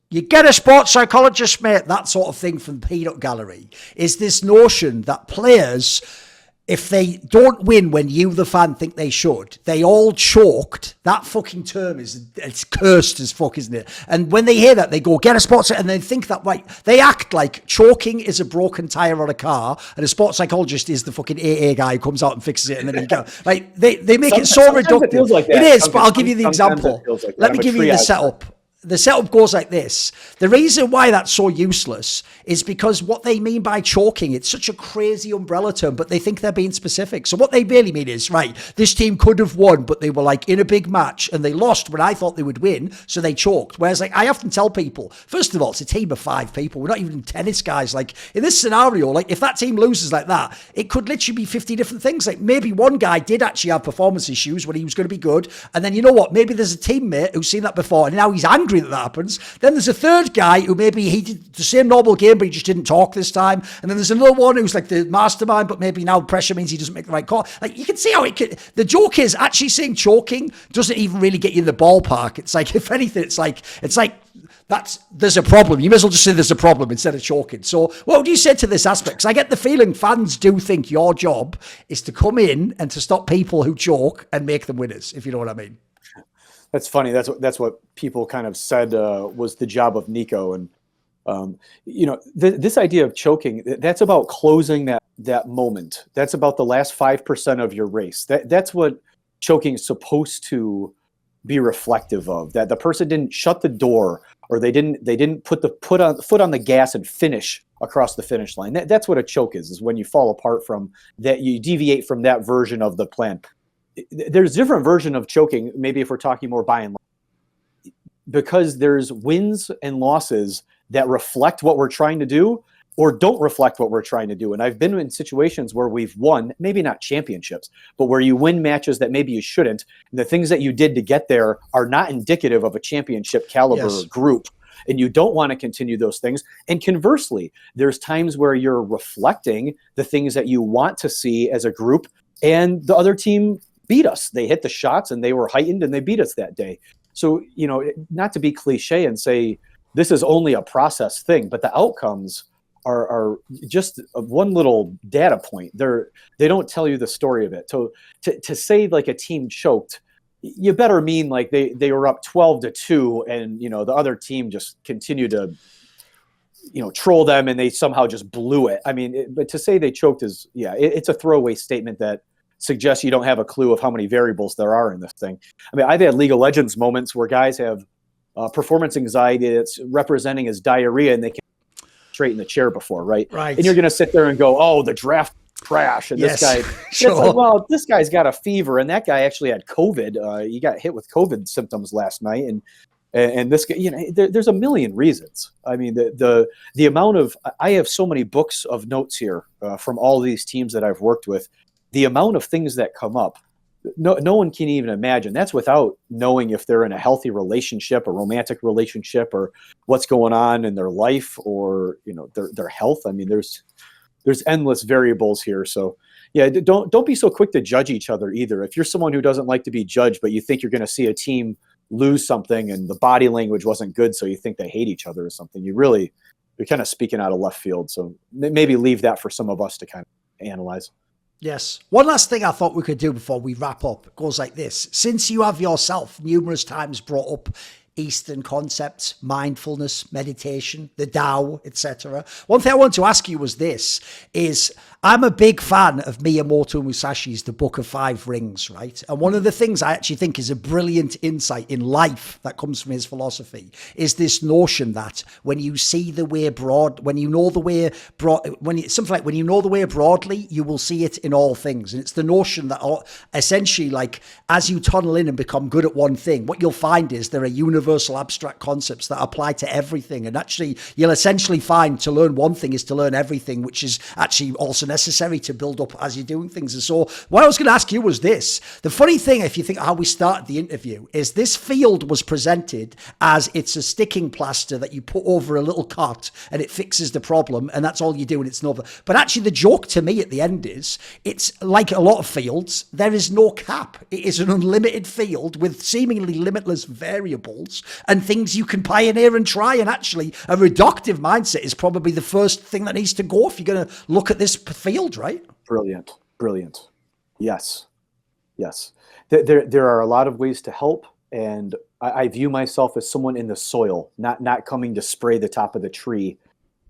you get a sports psychologist, mate, that sort of thing from the peanut gallery, is this notion that players, if they don't win when you, the fan, think they should, they all choked. That fucking term it's cursed as fuck, isn't it? And when they hear that, they go, get a sports, and they think that, right, they act like choking is a broken tire on a car, and a sports psychologist is the fucking a.a. guy who comes out and fixes it, and then you go. Like, they make it so reductive. It feels like that. It is, but I'll give you the example. Like Let me give you the setup. The setup goes like this. The reason why that's so useless is because what they mean by choking, it's such a crazy umbrella term, but they think they're being specific. So what they really mean is, right, this team could have won, but they were like in a big match and they lost when I thought they would win, so they choked. Whereas like I often tell people, first of all, it's a team of 5 people. We're not even tennis guys. Like in this scenario, like if that team loses like that, it could literally be 50 different things. Like maybe one guy did actually have performance issues when he was going to be good. And then you know what? Maybe there's a teammate who's seen that before and now he's angry that happens. Then there's a third guy who maybe he did the same normal game, but he just didn't talk this time. And then there's another one who's like the mastermind, but maybe now pressure means he doesn't make the right call. Like you can see how it could. The joke is actually saying choking doesn't even really get you in the ballpark. It's like, if anything, it's like there's a problem. You may as well just say there's a problem instead of choking. So what would you say to this aspect? Because I get the feeling fans do think your job is to come in and to stop people who choke and make them winners, if you know what I mean. That's funny. That's what people kind of said was the job of NiKo. And, this idea of choking, that's about closing that moment. That's about the last 5% of your race. That's what choking is supposed to be reflective of, that the person didn't shut the door or they didn't put the foot on the gas and finish across the finish line. That's what a choke is when you fall apart from that, you deviate from that version of the plan. There's different version of choking, maybe if we're talking more by and large, because there's wins and losses that reflect what we're trying to do or don't reflect what we're trying to do. And I've been in situations where we've won, maybe not championships, but where you win matches that maybe you shouldn't. And the things that you did to get there are not indicative of a championship caliber group. And you don't want to continue those things. And conversely, there's times where you're reflecting the things that you want to see as a group, and the other team beat us. They hit the shots and they were heightened and they beat us that day. So, not to be cliche and say this is only a process thing, but the outcomes are just one little data point. They don't tell you the story of it. So to say like a team choked, you better mean like they were up 12-2 and, the other team just continued to, troll them and they somehow just blew it. I mean, but to say they choked is, it's a throwaway statement that suggests you don't have a clue of how many variables there are in this thing. I mean, I've had League of Legends moments where guys have performance anxiety that's representing as diarrhea and they can't straight in the chair before, right? And you're going to sit there and go, oh, the draft crash. And this guy, it's like, well, this guy's got a fever and that guy actually had COVID. He got hit with COVID symptoms last night. And this guy, there's a million reasons. I mean, the amount of, I have so many books of notes here from all these teams that I've worked with. The amount of things that come up, no one can even imagine. That's without knowing if they're in a healthy relationship, a romantic relationship, or what's going on in their life or their health. I mean, there's endless variables here. So yeah, don't be so quick to judge each other either. If you're someone who doesn't like to be judged, but you think you're going to see a team lose something and the body language wasn't good, so you think they hate each other or something, you're kind of speaking out of left field. So maybe leave that for some of us to kind of analyze. Yes. One last thing I thought we could do before we wrap up goes like this. Since you have yourself numerous times brought up Eastern concepts, mindfulness, meditation, the Tao, etc. One thing I want to ask you was this, is I'm a big fan of Miyamoto Musashi's The Book of Five Rings, right? And one of the things I actually think is a brilliant insight in life that comes from his philosophy is this notion that when you see the way broad, when you know the way broad, something like when you know the way broadly, you will see it in all things. And it's the notion that essentially, like, as you tunnel in and become good at one thing, what you'll find is there are universal abstract concepts that apply to everything. And actually, you'll essentially find to learn one thing is to learn everything, which is actually also necessary to build up as you're doing things. And so what I was going to ask you was this. The funny thing, if you think how we started the interview, is this field was presented as it's a sticking plaster that you put over a little cot and it fixes the problem, and that's all you do, and it's over. But actually the joke to me at the end is, it's like a lot of fields, there is no cap. It is an unlimited field with seemingly limitless variables and things you can pioneer and try. And actually a reductive mindset is probably the first thing that needs to go if you're going to look at this field, right? Brilliant. Yes. There are a lot of ways to help, and I view myself as someone in the soil, not coming to spray the top of the tree.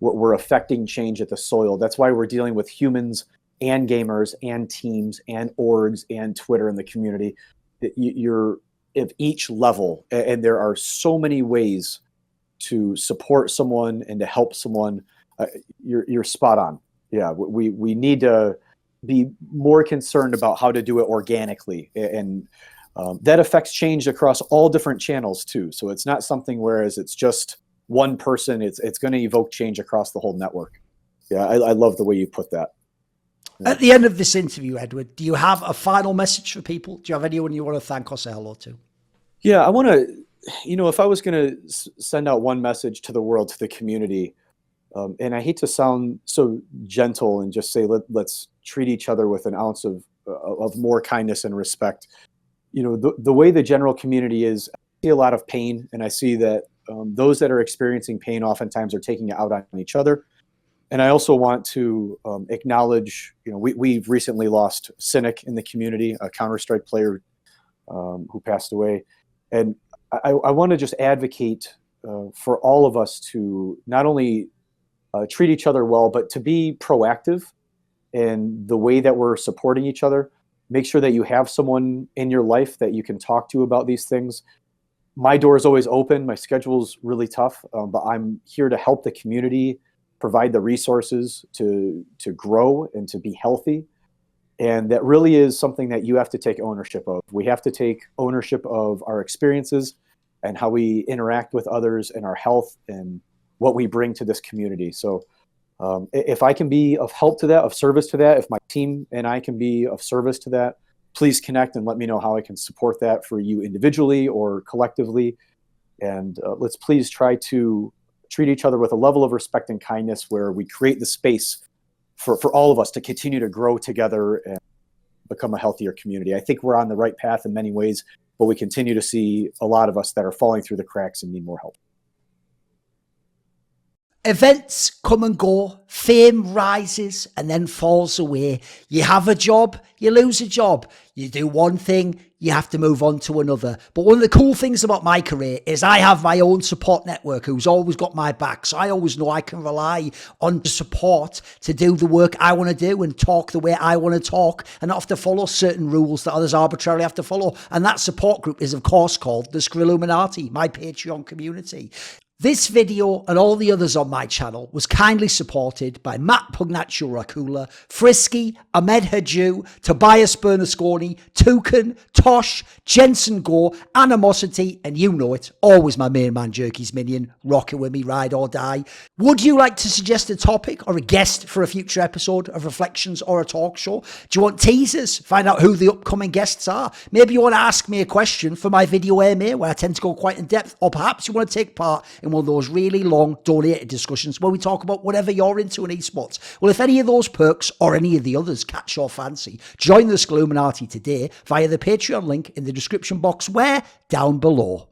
We're affecting change at the soil. That's why we're dealing with humans and gamers and teams and orgs and Twitter and the community. You're at each level, and there are so many ways to support someone and to help someone. You're spot on. Yeah, we need to be more concerned about how to do it organically, and that affects change across all different channels too. So it's not something whereas it's just one person, it's going to evoke change across the whole network. Yeah, I love the way you put that. At the end of this interview, Edward, do you have a final message for people? Do you have anyone you want to thank or say hello to? Yeah, I want to, if I was going to send out one message to the world, to the community, and I hate to sound so gentle and just say, let's treat each other with an ounce of more kindness and respect. The way the general community is, I see a lot of pain, and I see that those that are experiencing pain oftentimes are taking it out on each other. And I also want to acknowledge, we've recently lost Cynic in the community, a Counter-Strike player who passed away. And I want to just advocate for all of us to not only treat each other well, but to be proactive in the way that we're supporting each other. Make sure that you have someone in your life that you can talk to about these things. My door is always open. My schedule's really tough, but I'm here to help the community, provide the resources to grow and to be healthy. And that really is something that you have to take ownership of. We have to take ownership of our experiences and how we interact with others and our health and what we bring to this community. So if I can be of help to that, of service to that, if my team and I can be of service to that, please connect and let me know how I can support that for you individually or collectively. And let's please try to treat each other with a level of respect and kindness where we create the space for all of us to continue to grow together and become a healthier community. I think we're on the right path in many ways, but we continue to see a lot of us that are falling through the cracks and need more help. Events come and go, fame rises and then falls away. You have a job, you lose a job. You do one thing, you have to move on to another. But one of the cool things about my career is I have my own support network who's always got my back. So I always know I can rely on support to do the work I want to do and talk the way I want to talk and not have to follow certain rules that others arbitrarily have to follow. And that support group is, of course, called the Illuminati, my Patreon community. This video and all the others on my channel was kindly supported by Matt Pugnatio Rajcula, Frisky, Ahmed Hadjou, Tobias Bernasconi, Thooorin, Tosh, Jensen Goh, Animosity, and you know it, always my main man Jerky's minion, rocking with me, ride or die. Would you like to suggest a topic or a guest for a future episode of Reflections or a talk show? Do you want teasers? Find out who the upcoming guests are. Maybe you want to ask me a question for my video AMA where I tend to go quite in depth, or perhaps you want to take part in one of those really long donated discussions where we talk about whatever you're into in esports. Well, if any of those perks or any of the others catch your fancy, join the Illuminati today via the Patreon link in the description box where? Down below.